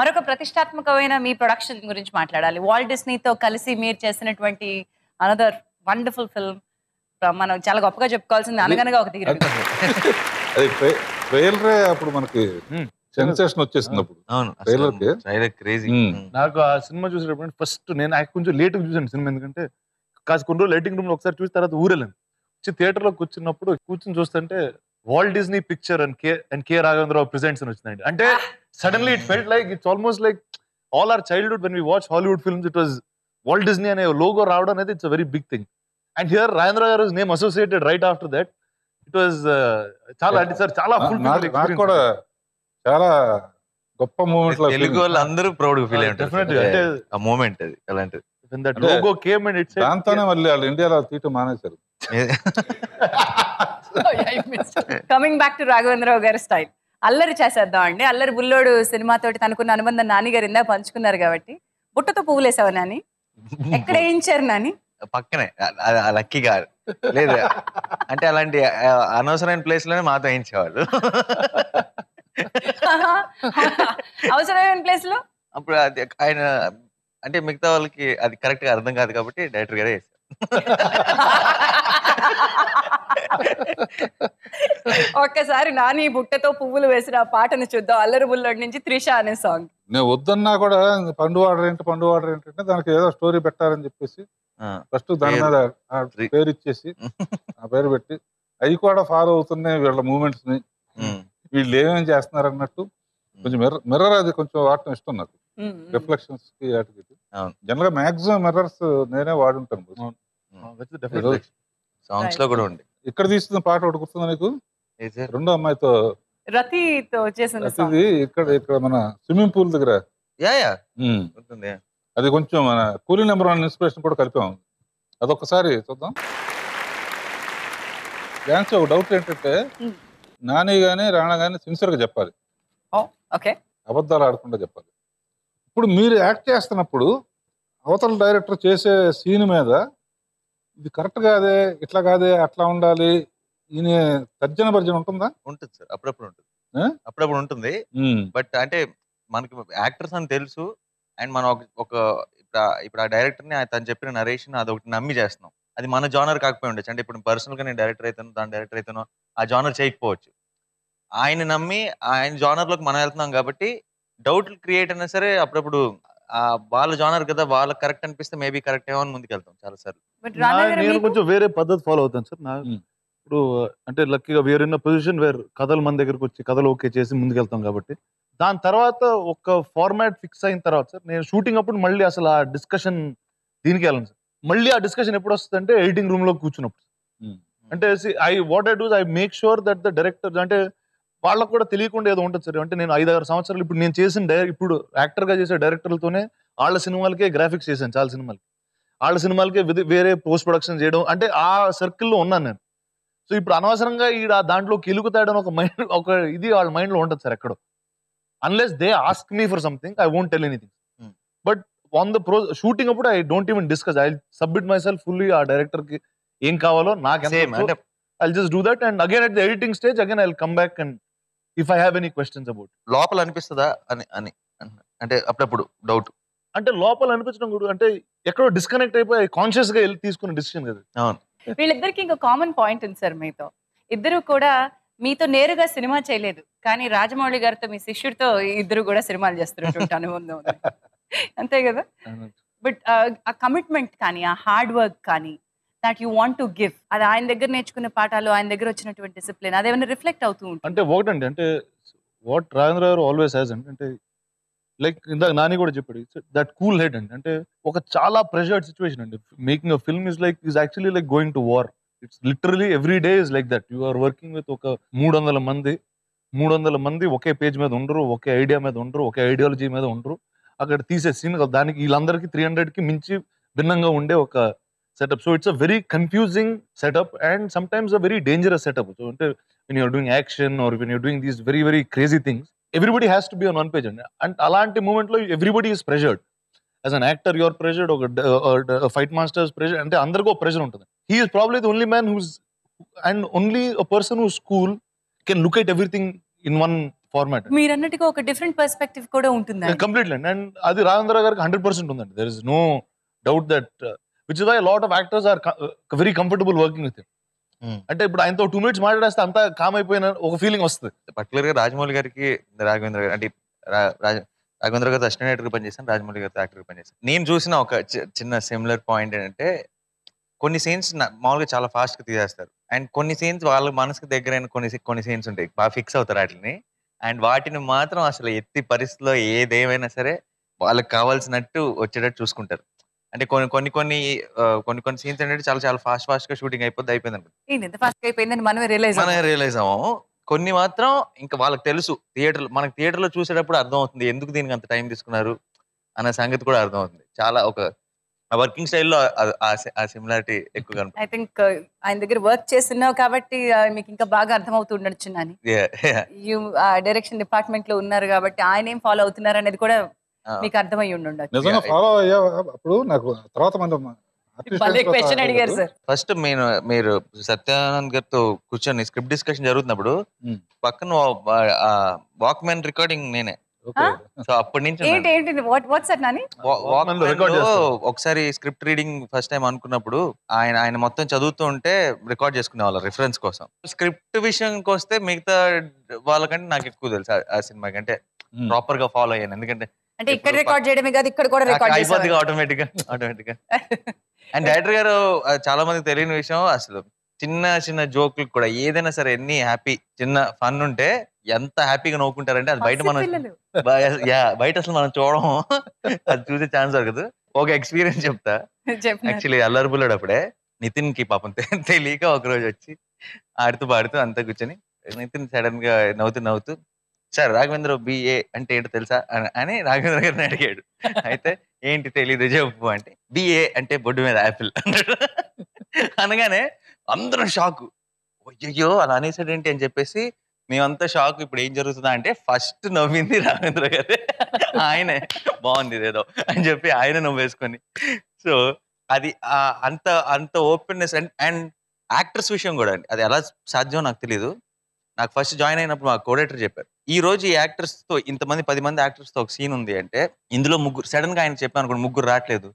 మరొక ప్రతిష్టాత్మకమైన మీ ప్రొడక్షన్ గురించి మాట్లాడాలి. వాల్ట్ డిస్నీతో కలిసి మీరు చేసినటువంటి అనదర్ వండర్ఫుల్ ఫిల్మ్, మనం చాలా గొప్పగా చెప్పుకోవాల్సింది అనగనగా ఒక తీరు. ట్రైలరే అప్పుడు మనకి సెన్సేషన్ వచ్చేసింది. అప్పుడు ట్రైలర్ క్రేజీ. నాకు ఆ సినిమా చూసేటప్పుడు ఫస్ట్ నేను కొంచెం లేట్ గా చూసాను సినిమా, ఎందుకంటే కాస్త కొన్ని రోజులు లైటింగ్ రూమ్ లో ఒకసారి చూసిన తర్వాత ఊరెళ్ళాను. వచ్చి థియేటర్ లో కూర్చున్నప్పుడు కూర్చొని చూస్తుంటే Walt Disney picture and K Raghavendra Rao presents అని వచ్చిందండి. అంటే suddenly it felt like it's almost like all our childhood when we watch Hollywood films. It was Walt Disney అనే లోగో రావడం అనేది it's a very big thing. And here Rajendra garu name associated right after that. It was చాలా అంటే sir చాలా కూడా చాలా గొప్ప moment. Telugu వాళ్ళు అందరూ ప్రౌడ్ గా ఫీల్ అయ్యారు ఆ మూమెంట్. అది అలాంటిది లోగో కేమ్ అండ్ ఇట్స్ దాంతోనే మళ్ళీ వాళ్ళు ఇండియాలో తీయటం మానేశారు. కమింగ్ బ్యాక్ టు రాఘవేంద్రరావు గారి స్టైల్, అల్లరి చేసేద్దాం అండి. అల్లరి బుల్లోడు సినిమాతోటి తనకున్న అనుబంధం నాని గారు ఇందా పంచుకున్నారు కాబట్టి, బుట్టతో పువ్వులు వేసావా నాని? ఎక్కడ వేయించారు నాని? పక్కనే లక్కీగా లేదు అంటే అలాంటి అనవసరమైన ప్లేస్ లోనే మాతో వేయించేవాళ్ళు. అవసరమైన ప్లేస్ లో అప్పుడు అది ఆయన అంటే మిగతా వాళ్ళకి అది కరెక్ట్ గా అర్థం కాదు కాబట్టి డైరెక్టర్ గారే వేసారు. ఒక్కసారి నాని బుట్టతో పువ్వులు వేసిన ఆ పాటను చూద్దాం. అల్లరి బుల్లోడి నుంచి త్రిష అనే సాంగ్. నేను వద్దన్నా కూడా పండు వాటర్ ఏంటంటే దానికి ఏదో స్టోరీ పెట్టాలని చెప్పేసి ఫస్ట్ దాని మీద పేరు ఇచ్చేసి ఆ పేరు పెట్టి అవి కూడా ఫాలో అవుతున్నాయి వీళ్ళ మూమెంట్స్ ని, వీళ్ళు ఏమేమి చేస్తున్నారు అన్నట్టు కొంచెం మిర్రర్ అది కొంచెం వాడటం ఇష్టం నాకు. రిఫ్లెక్షన్స్ కి వాటికి జనరల్ గా మాక్సిమం మిర్రర్స్ నేనే వాడుంటాను. సాంగ్స్ లో కూడా ఉంది. ఇక్కడ తీస్తున్న పాట ఒకటి గుర్తుందా నీకు? రెండో అమ్మాయితో రతితో చేసిన ఇక్కడ మన స్విమ్మింగ్ పూల్ దగ్గర అది కొంచెం మన కూలీ నెంబర్ 1 ఇన్స్పిరేషన్ కూడా కలిపాము. అదొకసారి చూద్దాం. డాన్స్ ఒక డౌట్ ఏంటంటే నాని గాని రాణా గాని సిన్సియర్ గా చెప్పాలి, అబద్ధాలు ఆడకుండా చెప్పాలి. ఇప్పుడు మీరు యాక్ట్ చేస్తున్నప్పుడు అవతల డైరెక్టర్ చేసే సీన్ మీద ఇది కరెక్ట్ కాదే, ఇట్లా కాదే, అట్లా ఉండాలి, ఈయన తర్జన భర్జన ఉంటుందా? ఉంటుంది సార్, అప్పుడప్పుడు ఉంటుంది. బట్ అంటే మనకి యాక్టర్స్ అని తెలుసు, అండ్ మనం ఇప్పుడు ఆ డైరెక్టర్ ని తను చెప్పిన నరేషన్ అదొకటి నమ్మి చేస్తున్నాం. అది మన జానర్ కాకపోయి ఉండొచ్చు. అంటే ఇప్పుడు పర్సనల్ గా నేను డైరెక్టర్ అవుతాను, దాని డైరెక్టర్ అవుతాను, ఆ జానర్ చేయకపోవచ్చు. ఆయన నమ్మి ఆయన జానర్ లోకి మనం వెళ్తున్నాం కాబట్టి డౌట్లు క్రియేట్ అయినా సరే అప్పుడప్పుడు వాళ్ళ జానర్ కదా, వాళ్ళకి కరెక్ట్ అనిపిస్తే మేబీ కరెక్ట్ ఏమో అని ముందుకు వెళ్తాం చాలా సార్లు. బట్ రానా గారు నేను మీకు కొంచెం వేరే పద్ధతి ఫాలో అవుతాను సార్. ఇప్పుడు అంటే లక్కీగా వేరే పొజిషన్ వేర్ కథలు మన దగ్గరకు వచ్చి కథలు ఓకే చేసి ముందుకెళ్తాం కాబట్టి దాని తర్వాత ఒక ఫార్మాట్ ఫిక్స్ అయిన తర్వాత సార్ నేను షూటింగ్ అప్పుడు మళ్ళీ అసలు ఆ డిస్కషన్ దీనికి వెళ్ళను సార్. మళ్ళీ ఆ డిస్కషన్ ఎప్పుడు వస్తుంది అంటే ఎడిటింగ్ రూమ్ లో కూర్చున్నప్పుడు. అంటే I make sure that the director అంటే వాళ్ళకు కూడా తెలియకుండా ఏదో ఉంటుంది సార్. అంటే నేను 5-6 సంవత్సరాలు ఇప్పుడు నేను చేసిన ఇప్పుడు యాక్టర్ గా చేసే డైరెక్టర్లతోనే వాళ్ళ సినిమాలకే గ్రాఫిక్స్ చేశాను చాలా సినిమాలకి. వాళ్ళ సినిమాలకే వేరే పోస్ట్ ప్రొడక్షన్ చేయడం అంటే ఆ సర్కిల్లో ఉన్నాను నేను. సో ఇప్పుడు అనవసరంగా దాంట్లో కిలుకుతాడని ఒక మైండ్ ఒక ఇది వాళ్ళ మైండ్ లో ఉంటుంది సార్ ఎక్కడో. Unless they ask me for something I won't tell anything. But on the shooting అప్పుడు I don't even discuss. I submit my self fully ఆ డైరెక్టర్ కి ఏం కావాలో నాకు I just do that and again at the editing stage again I will come back and if I have any questions about. లోపల అనిపిస్తుందా అని అంటే అప్పుడప్పుడు డౌట్ అంటే లోపల అనిపించడం కూడా అంటే ఎక్కడో డిస్కనెక్ట్ అయిపోయి కాన్షియస్ గా వెళ్ళి తీసుకున్న డిసిషన్ కదా. అవును. వీళ్ళిద్దరికి ఇంకో కామన్ పాయింట్ ఉంది సార్ మీతో. ఇద్దరు కూడా మీతో నేరుగా సినిమా చేయలేదు, కానీ రాజమౌళి గారితో మీ శిష్యుడితో ఇద్దరు కూడా సినిమాలు చేస్తున్నటువంటి అనుబంధం ఉంది. అంతే కదా. బట్ ఆ కమిట్మెంట్ కానీ ఆ హార్డ్ వర్క్ కానీ that you want to give, అది ఆయన దగ్గర నేర్చుకున్న పాఠాలు, ఆయన దగ్గర వచ్చినటువంటి డిసిప్లిన్, అదేమైనా రిఫ్లెక్ట్ అవుతూ ఉంటుంది. అంటే ఒకటండి అంటే వాట్ రాజేంద్ర గారు ఆల్వేస్ హ్యాస్ అంటే లైక్ ఇందాక నాని కూడా చెప్పాడు దట్ కూల్ హెడ్ అండి. అంటే ఒక చాలా ప్రెషర్డ్ సిచ్యువేషన్ అండి. Making a film is actually like going to war. It's literally every day is like that. You are working with ఒక 300 మంది ఒకే పేజ్ మీద ఉండరు, ఒకే ఐడియా మీద ఉండరు, ఒకే ఐడియాలజీ మీద ఉండరు. అక్కడ తీసే సీన్ దానికి వీళ్ళందరికీ 300కి మించి భిన్నంగా ఉండే ఒక setup. So it's a very confusing setup and sometimes a very dangerous setup. So అంటే when you're doing action or when you're doing these very very crazy things, everybody has to be on one page and అలాంటి moment లో everybody is pressured. As an actor you're pressured, a fight master is pressured, అంటే అందరికీ pressure ఉంటుంది. He is probably the only man and only a person who's cool can look at everything in one format. మీరు అన్నట్టుగా ఒక different perspective కూడా ఉంటుంది completely. And అది రాజేంద్ర గారికి 100% ఉందండి. there is no doubt that which is why a lot of actors are very comfortable working with him. అంటే ఇప్పుడు ఆయనతో 2 minutes మాట్లాడేస్తే అంతా కామ్ అయిపోయిన ఒక ఫీలింగ్ వస్తుంది. పర్టికులర్ గా రాజమౌళి గారికి రాఘవేంద్ర గారు అంటే రాఘవేంద్ర గారితో అసిస్టెంట్ డైరెక్టర్ పనిచేస్తాను, రాజమౌళి గారితో యాక్టర్ పనిచేస్తాను. నేను చూసిన ఒక చిన్న సిమిలర్ పాయింట్ ఏంటంటే కొన్ని సీన్స్ మామూలుగా చాలా ఫాస్ట్ గా తీసేస్తారు అండ్ కొన్ని సీన్స్ వాళ్ళ మనసుకు దగ్గరైన కొన్ని సీన్స్ ఉంటాయి, బాగా ఫిక్స్ అవుతారు వాటిని. అండ్ వాటిని మాత్రం అసలు ఎత్తి పరిస్థితిలో ఏదేమైనా సరే వాళ్ళకి కావాల్సినట్టు వచ్చేటట్టు చూసుకుంటారు. అంటే కొన్ని సీన్స్ ఏంటంటే చాలా ఫాస్ట్ గా షూటింగ్ అయిపోయింది అయిపోయిందని మనమే రియలైజ్ అవ్వము. కొన్ని మాత్రం ఇంకా వాళ్ళకి తెలుసు, మనకి థియేటర్ లో చూసేటప్పుడు అర్థం అవుతుంది ఎందుకు దీనికి అంత టైం తీసుకున్నారు అనే సంగతి కూడా అర్థం అవుతుంది. చాలా ఒక వర్కింగ్ స్టైల్లో ఆ సిమిలారిటీ ఎక్కువగా. ఐ థింక్ ఆయన దగ్గర వర్క్ చేస్తున్నావు కాబట్టి మీకు ఇంకా బాగా అర్థం అవుతూ ఉండొచ్చు. డైరెక్షన్ డిపార్ట్మెంట్ లో ఉన్నారు కాబట్టి ఆయన ఏం ఫాలో అవుతున్నారు అనేది కూడా మీకు అర్థమై ఉండొచ్చు. నిజంగా ఫాలో అయ్యా అప్పుడు నాకు తర్వాత క్వశ్చన్ అడిగారు సార్. ఫస్ట్ మీరు సత్యానంద్ గారితో కూర్చొని స్క్రిప్ట్ డిస్కషన్ జరుగుతున్నప్పుడు పక్కన వాక్మెన్ రికార్డింగ్ నేనే. సో అప్పటి నుంచి ఒకసారి స్క్రిప్ట్ రీడింగ్ ఫస్ట్ టైం అనుకున్నప్పుడు ఆయన మొత్తం చదువుతూ ఉంటే రికార్డ్ చేసుకునే వాళ్ళ రిఫరెన్స్ కోసం. స్క్రిప్ట్ విషయానికి వస్తే మిగతా వాళ్ళకంటే నాకు ఎక్కువ తెలుసు ఆ సినిమాకి, అంటే ప్రాపర్ గా ఫాలో అయ్యాను. ఎందుకంటే అంటే ఇక్కడ రికార్డ్ చేయడమే కాదు ఇక్కడ కూడా రికార్డ్ అయిపోద్ది ఆటోమేటిక్ గా. అండ్ డైరెక్టర్ గారు చాలా మందికి తెలియని విషయం, అసలు చిన్న జోకులు కూడా ఏదైనా సరే ఎన్ని హ్యాపీ చిన్న ఫన్ ఉంటే ఎంత హ్యాపీగా నవ్వుకుంటారంటే అది బయట అసలు మనం చూడము, అది చూసే ఛాన్స్ దొరకదు. ఒక ఎక్స్పీరియన్స్ చెప్తా. యాక్చువల్లీ అల్లరిబుల్లాడు అప్పుడే నితిన్ కి పాపం తెలియక ఒకరోజు వచ్చి ఆడుతూ పాడుతూ అంతా కూర్చొని నితిన్ సడన్ గా నవ్వుతూ సార్ రాఘవేంద్ర బిఏ అంటే ఏంటో తెలుసా అని రాఘవేంద్ర గారిని అడిగాడు. అయితే ఏంటి తెలీదు చెప్పు అంటే బిఏ అంటే బొడ్డు మీద యాపిల్ అనగానే అందరం షాక్. అయ్యో అలా అనేసాడు ఏంటి అని చెప్పేసి మేమంతా షాక్. ఇప్పుడు ఏం జరుగుతుందా అంటే ఫస్ట్ నవ్వింది రాఘవేంద్ర గారే. ఆయనే బాగుంది ఇదేదో అని చెప్పి ఆయన నవ్వేసుకొని. సో అది అంత ఓపెన్నెస్ అండ్ యాక్టర్స్ విషయం కూడా అండి, అది ఎలా సాధ్యం నాకు తెలియదు. నాకు ఫస్ట్ జాయిన్ అయినప్పుడు మా కోడేటర్ చెప్పారు, ఈ రోజు ఈ యాక్టర్స్ తో ఇంతమంది 10 మంది యాక్టర్స్ తో ఒక సీన్ ఉంది అంటే ఇందులో ముగ్గురు సడన్ గా ఆయన చెప్పాను అనుకోండి, ముగ్గురు రావట్లేదు,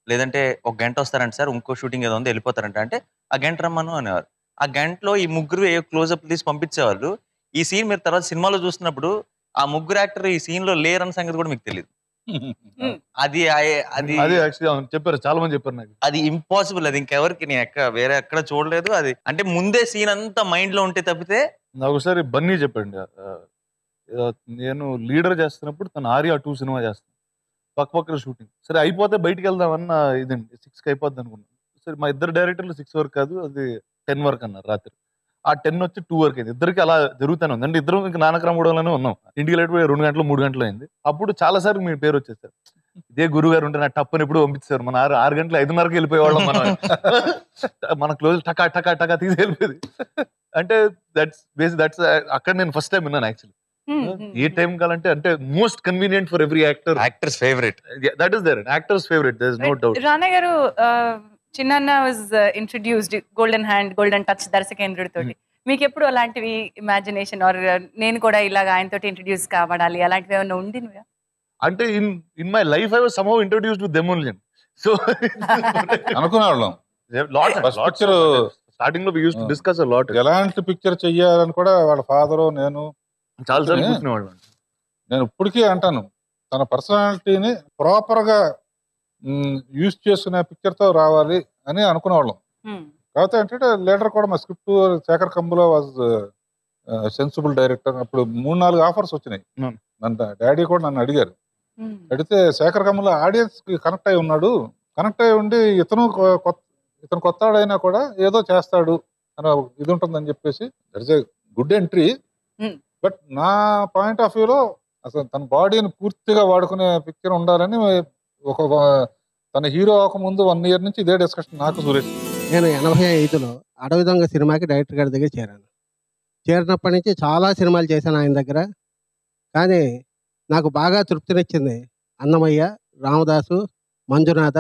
లేదంటే ఒక గంట వస్తారంట సార్, ఇంకో షూటింగ్ ఏదో ఉంది వెళ్ళిపోతారంట అంటే ఆ గంట రమ్మను అనేవారు. ఆ గంటలో ఈ ముగ్గురు ఏ క్లోజప్ తీసి పంపించేవాళ్ళు. ఈ సీన్ మీరు తర్వాత సినిమాలో చూస్తున్నప్పుడు ఆ ముగ్గురు యాక్టర్ ఈ సీన్ లో లేరన్న సంగతి కూడా మీకు తెలియదు. అది అది యాక్చువల్లీ చెప్పారు, చాలా మంది చెప్పారు నాకు. అది ఇంపాసిబుల్. అది ఇంకెవరికి నేను వేరే ఎక్కడ చూడలేదు. అది అంటే ముందే సీన్ అంతా మైండ్ లో ఉంటే తప్పితే. నాకు ఒకసారి బన్నీ చెప్పండి, నేను లీడర్ చేస్తున్నప్పుడు తను ఆర్యా 2 సినిమా చేస్తాను, పక్కన షూటింగ్. సరే అయిపోతే బయటికి వెళ్దామన్న ఇదండి, 6కి అయిపోద్ది అనుకున్నాను. సరే మా ఇద్దరు డైరెక్టర్లు 6 వరకు కాదు, అది 10 వరకు అన్నారు రాత్రి. ఆ 10 వచ్చి 2 వరకు అయింది. ఇద్దరికి అలా జరుగుతూనే ఉంది. అంటే ఇద్దరు ఇంకా నానక్రమడంలోనే ఉన్నాం. ఇంటికి లేట్ 2 గంటలు 3 గంటలు అయింది. అప్పుడు చాలా సార్లు మీ పేరు వచ్చేసారు. ఇదే గురువు గారు ఉంటే నా టప్పని ఎప్పుడు పంపించారు. మన 6 గంటలు 5:30కి వెళ్ళిపోయేవాళ్ళం మనం. మన క్లోజ్ టకా టకా టకా తీసి వెళ్ళిపోయింది. అంటే దట్స్ అక్కడ నేను ఫస్ట్ టైం విన్నాను యాక్చువల్లీ. ఏ టైం కావాలంటే అంటే most convenient for every actor, actors favourite. That is there, actors favourite, there is no doubt. Rana garu చిన్న was introduced golden hand golden touch దర్శకేంద్రుడి తోటి. మీకు ఎప్పుడు అలాంటివి ఇమాజినేషన్ ఆర్ నేను కూడా ఇలాగ ఆయనతోటి ఇంట్రడ్యూస్ కావాలి అలాంటివి ఏమైనా ఉండి? అంటే in my life I was somehow introduced with them only. So అనుకునేవాళ్ళం స్టార్టింగ్ లో we used to discuss a lot. ఎలాంటి పిక్చర్ చెయ్యాలని కూడా వాళ్ళ ఫాదర్ నేను చాలా సార్లు కూర్చునేవాళ్ళం. నేను ఇప్పటికీ అంటాను, తన పర్సనాలిటీని ప్రాపర్ గా యూజ్ చేసుకునే పిక్చర్ తో రావాలి అని అనుకునేవాళ్ళం. కాకపోతే ఏంటంటే లీడర్ కూడా మా స్క్రిప్ట్ శేఖర్ కంబులో వాజ్ సెన్సిబుల్ డైరెక్టర్. అప్పుడు 3-4 ఆఫర్స్ వచ్చినాయి. నన్ను డాడీ కూడా నన్ను అడిగారు. అడిగితే శేఖర్ కంబులో ఆడియన్స్ కి కనెక్ట్ అయి ఉన్నాడు, కనెక్ట్ అయి ఉండి ఇతను కొత్తవాడైనా కూడా ఏదో చేస్తాడు అని ఇది ఉంటుందని చెప్పేసి that is a good entry. But నా పాయింట్ ఆఫ్ వ్యూలో అసలు తన బాడీని పూర్తిగా వాడుకునే పిక్చర్ ఉండాలని తన హీరో అవ్వకముందు 1 year నుంచి ఇదే డిస్కషన్ నాకు సురేష్. నేను 85లో అడవి దొంగ సినిమాకి డైరెక్టర్ గారి దగ్గర చేరాను. చేరినప్పటి నుంచి చాలా సినిమాలు చేశాను ఆయన దగ్గర. కానీ నాకు బాగా తృప్తినిచ్చింది అన్నమయ్య, రామదాసు, మంజునాథ,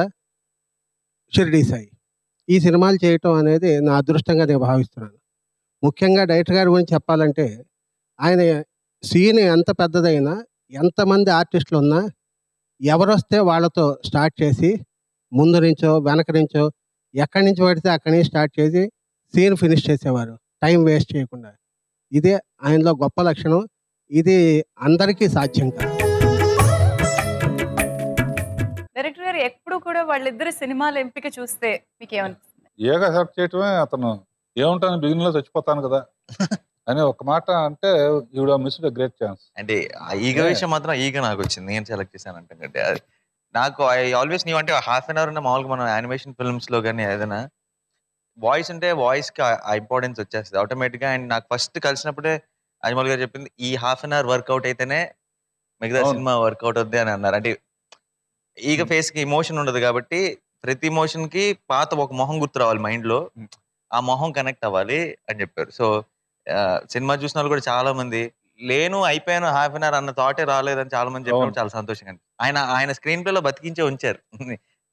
షిరిడి సాయి. ఈ సినిమాలు చేయటం అనేది నా అదృష్టంగా నేను భావిస్తున్నాను. ముఖ్యంగా డైరెక్టర్ గారి గురించి చెప్పాలంటే ఆయన సీన్ ఎంత పెద్దదైనా, ఎంతమంది ఆర్టిస్టులు ఉన్నా ఎవరొస్తే వాళ్ళతో స్టార్ట్ చేసి ముందు నుంచో వెనక నుంచో ఎక్కడి నుంచి పడితే అక్కడి నుంచి స్టార్ట్ చేసి సీన్ ఫినిష్ చేసేవారు, టైం వేస్ట్ చేయకుండా. ఇదే ఆయనలో గొప్ప లక్షణం. ఇది అందరికీ సాధ్యం కాదు. డైరెక్టర్ గారు ఎప్పుడు కూడా వాళ్ళిద్దరు సినిమాల ఎంపిక చూస్తే మీకు ఏమనిపిస్తుంది? ఏగా సెలెక్ట్ చేయటమే. అతను ఏముంటాను బిగినింగ్ లో చచ్చిపోతాను కదా అని ఒక మాట అంటే you would missed a great chance. అంటే ఈగ విషయం మాత్రం ఈగ నాకు వచ్చింది, నేను సెలెక్ట్ చేశాను అంటే. నాకు ఐ ఆల్వేస్ నీవు అంటే హాఫ్ అన్ అవర్ ఉన్న మామూలుగా మనం యానిమేషన్ ఫిల్మ్స్ లో కానీ ఏదైనా వాయిస్ అంటే వాయిస్ కి ఆ ఇంపార్టెన్స్ వచ్చేస్తుంది ఆటోమేటిక్ గా. అండ్ నాకు ఫస్ట్ కలిసినప్పుడే అజ్మల్ గారు చెప్పింది ఈ హాఫ్ అన్ అవర్ వర్కౌట్ అయితేనే మిగతా సినిమా వర్కౌట్ అవుద్ది అని అన్నారు. అంటే ఈగ ఫేస్ కి ఇమోషన్ ఉండదు కాబట్టి ప్రతి ఇమోషన్ కి పాత ఒక మొహం గుర్తు రావాలి మైండ్ లో, ఆ మొహం కనెక్ట్ అవ్వాలి అని చెప్పారు. సో సినిమా చూసిన వాళ్ళు కూడా చాలా మంది లేను అయిపోయాను హాఫ్ అన్ అవర్ అన్న థాటే రాలేదని చాలా మంది చెప్పినప్పుడు చాలా సంతోషంగా ఆయన స్క్రీన్ ప్లే లో బతికించే ఉంచారు.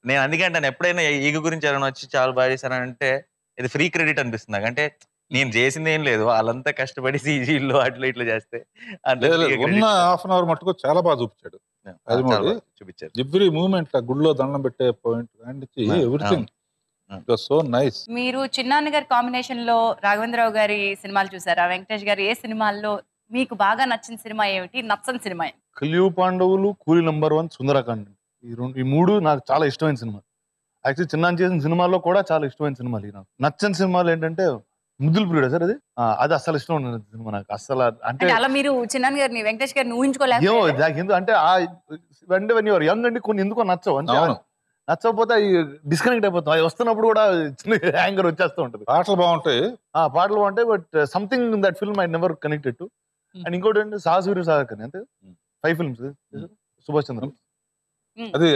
నేను అందుకే అంటాను ఎప్పుడైనా ఈగ గురించి ఎవరైనా వచ్చి చాలా బాగా చేశానంటే ఇది ఫ్రీ క్రెడిట్ అనిపిస్తుంది నాకు. అంటే నేను చేసింది ఏం లేదు, వాళ్ళంతా కష్టపడి సీజీలో అట్లా ఇట్లా చేస్తే ఉన్న హాఫ్ అన్ అవర్ మటుకు చాలా బాగా చూపించాడు. చూపించారు ఎవ్రీ మూమెంట్, గుడిలో దండం పెట్టే పాయింట్ ఎవ్రీథింగ్ సో నైస్. మీరు చిన్నాన్న గారి కాంబినేషన్ లో రాఘవేంద్రరావు గారి సినిమాలు చూసారా? వెంకటేష్ గారు ఏ సినిమాల్లో మీకు బాగా నచ్చిన సినిమా ఏమిటి, నచ్చని సినిమా? కలియు పాండవులు, కూలి నంబర్ 1, సుందరకాండ. ఈ 3 నాకు చాలా ఇష్టమైన సినిమా. యాక్చువల్లీ చిన్నాన్న చేసిన సినిమాల్లో కూడా చాలా ఇష్టమైన సినిమాలు. నాకు నచ్చని సినిమాలు ఏంటంటే ముద్దుల ప్రియుడు సార్, అది అసలు ఇష్టం ఉండదు సినిమా నాకు అసలు. అంటే అలా మీరు చిన్నాన్న గారిని వెంకటేష్ గారిని ఊహించుకోలేదు అంటే అంటే వెన్ యువర్ యంగ్ అండి కొన్ని ఎందుకో నచ్చవు అంటే నచ్చకపోతే అవి డిస్కనెక్ట్ అయిపోతాం. అవి వస్తున్నప్పుడు కూడా చిన్న యాంగర్ వచ్చేస్తూ ఉంటుంది. పాటలు బాగుంటాయి, పాటలు బాగుంటాయి, but something in that film I never connected to. And ఇంకోటి అంటే సాహసవీరు సాగర్ అంటే 5 films సుభాష్ చంద్ర. అది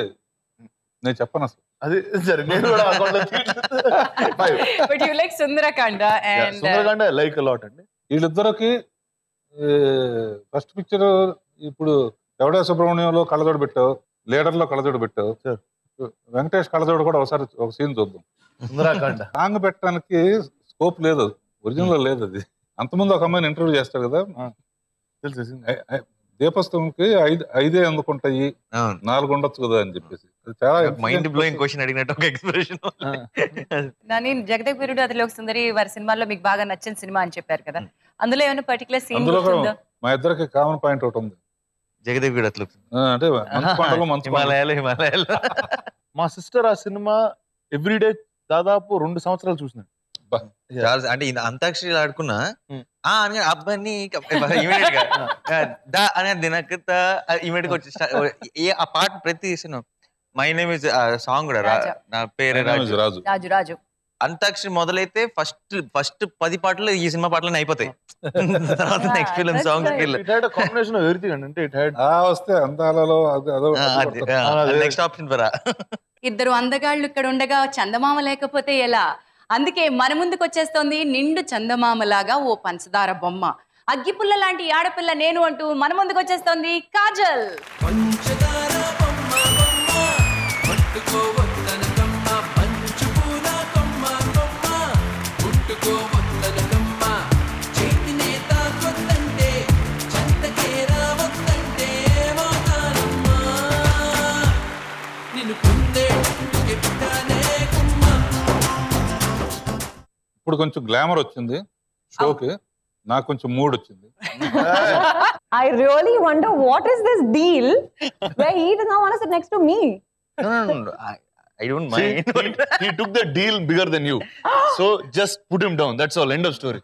నేను చెప్పను అసలు. అది సరే నేను కూడా సుందరకాండ లైక్ లాట్ అండి. వీళ్ళిద్దరికి ఫస్ట్ పిక్చర్ ఇప్పుడు ఎవడే సుబ్రహ్మణ్యంలో కళ్ళజోడు పెట్టావు, లీడర్ లో కళ్ళజోడు పెట్టావు, వెంకటేష్ కళ్ళజోడు కూడా ఒకసారి ఒక సీన్ చూద్దాం. సుందరకాండ సాంగ్ పెట్టడానికి స్కోప్ లేదు, ఒరిజినల్ లేదు. అది అంతకుముందు ఒక అమ్మాయిని ఇంటర్వ్యూ చేస్తాడు కదా, దీపస్తంకి 5 ఎందుకుంటాయి 4 ఉండొచ్చు కదా అని చెప్పేసి. చాలా మైండ్ బ్లోయింగ్ క్వశ్చన్ అడిగినట్టు ఒక ఎక్స్ప్రెషన్. నాని జగదేక్ వీరుడు అతిలోక సుందరి వారి సినిమాల్లో మీకు బాగా నచ్చిన సినిమా అని చెప్పారు కదా, అందులో ఏమైనా పర్టికులర్ సీన్ అందులో గుర్తుందా? మా ఇద్దరికి కామన్ పాయింట్ ఒకటి ఉంది. జగదేక్ వీరుడు అతిలోక అంటే మంచు కొండలు, మంచు కొండలు. హిమాలయాలు. మా సిస్టర్ ఆ సినిమా ఎవ్రీడే దాదాపు 2 సంవత్సరాలు చూసినాడు. అంటే అంతాక్షరి ఆడుకున్నా అని అబ్బాయిని ఇమీడియట్ గా అనే దినకత ఇమీడియట్ గా వచ్చి ఆ పాట ప్రతి cinema my name is song కూడా నా పేరు రాజు. రాజు రాజు అంతాక్షరి మొదలైతే ఫస్ట్ 10 పాటలు ఈ సినిమా పాటలు అయిపోతాయి. తర్వాత next film song combination everything అంటే ఇట్ హ్యాడ్ వస్తే అందాలలో నెక్స్ట్ ఆప్షన్ పరా. ఇద్దరు అందగాళ్ళు ఇక్కడ ఉండగా చందమామ లేకపోతే ఎలా? అందుకే మన ముందుకు వచ్చేస్తోంది నిండు చందమామలాగా ఓ పంచదార బొమ్మ, అగ్గిపుల్ల లాంటి ఆడపిల్ల నేను అంటూ మన ముందుకు వచ్చేస్తోంది కాజల్. ఇప్పుడు కొంచెం గ్లామర్ వచ్చింది షోకి, నాకు కొంచెం మూడ్ వచ్చింది. I really wonder what is this deal where he does not want to sit next to me. No, I don't mind. He took the deal bigger than you, so just put him down. That's all. End of story.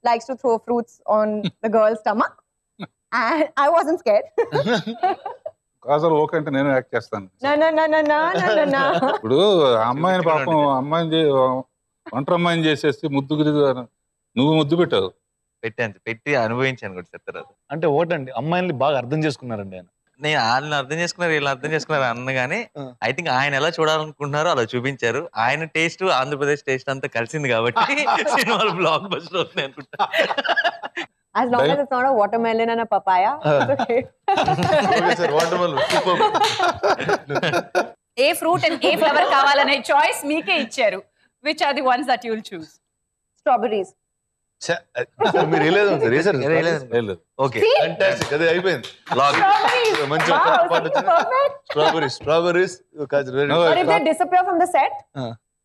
Likes to throw fruits on the girl's stomach, and I wasn't scared. Kajal okay అంటే నేను act చేస్తాను. No. ఇప్పుడు అమ్మాయిని పాపం అమ్మాయిని ఒంటరి అమ్మాయిని చేసేసి ముద్దు నువ్వు ముద్దు పెట్టావు. పెట్టి అనుభవించాను కూడా చెప్తారు. అంటే ఓటండి అమ్మాయిని బాగా అర్థం చేసుకున్నారండి ఆయన. నేను వాళ్ళని అర్థం చేసుకున్నారు, వీళ్ళు అర్థం చేసుకున్నారు అన్నగానే ఐ థింక్ ఆయన ఎలా చూడాలనుకుంటున్నారో అలా చూపించారు. ఆయన టేస్ట్ ఆంధ్రప్రదేశ్ టేస్ట్ అంతా కలిసింది కాబట్టి సినిమాలు బ్లాక్ బస్టర్ అవుతున్నాయి అనుకుంటా. As long as it's not a watermelon and a papaya, it's okay. Okay sir, watermelon. A fruit and A flower కావాలనే చాయిస్ మీకే ఇచ్చారు. Which are the ones that you will choose? Strawberries. మీరు వేయలేదు. Okay fantastic, అదే అయిపోయింది. మంచి Wow, perfect. Strawberries Or if they disappear from the set,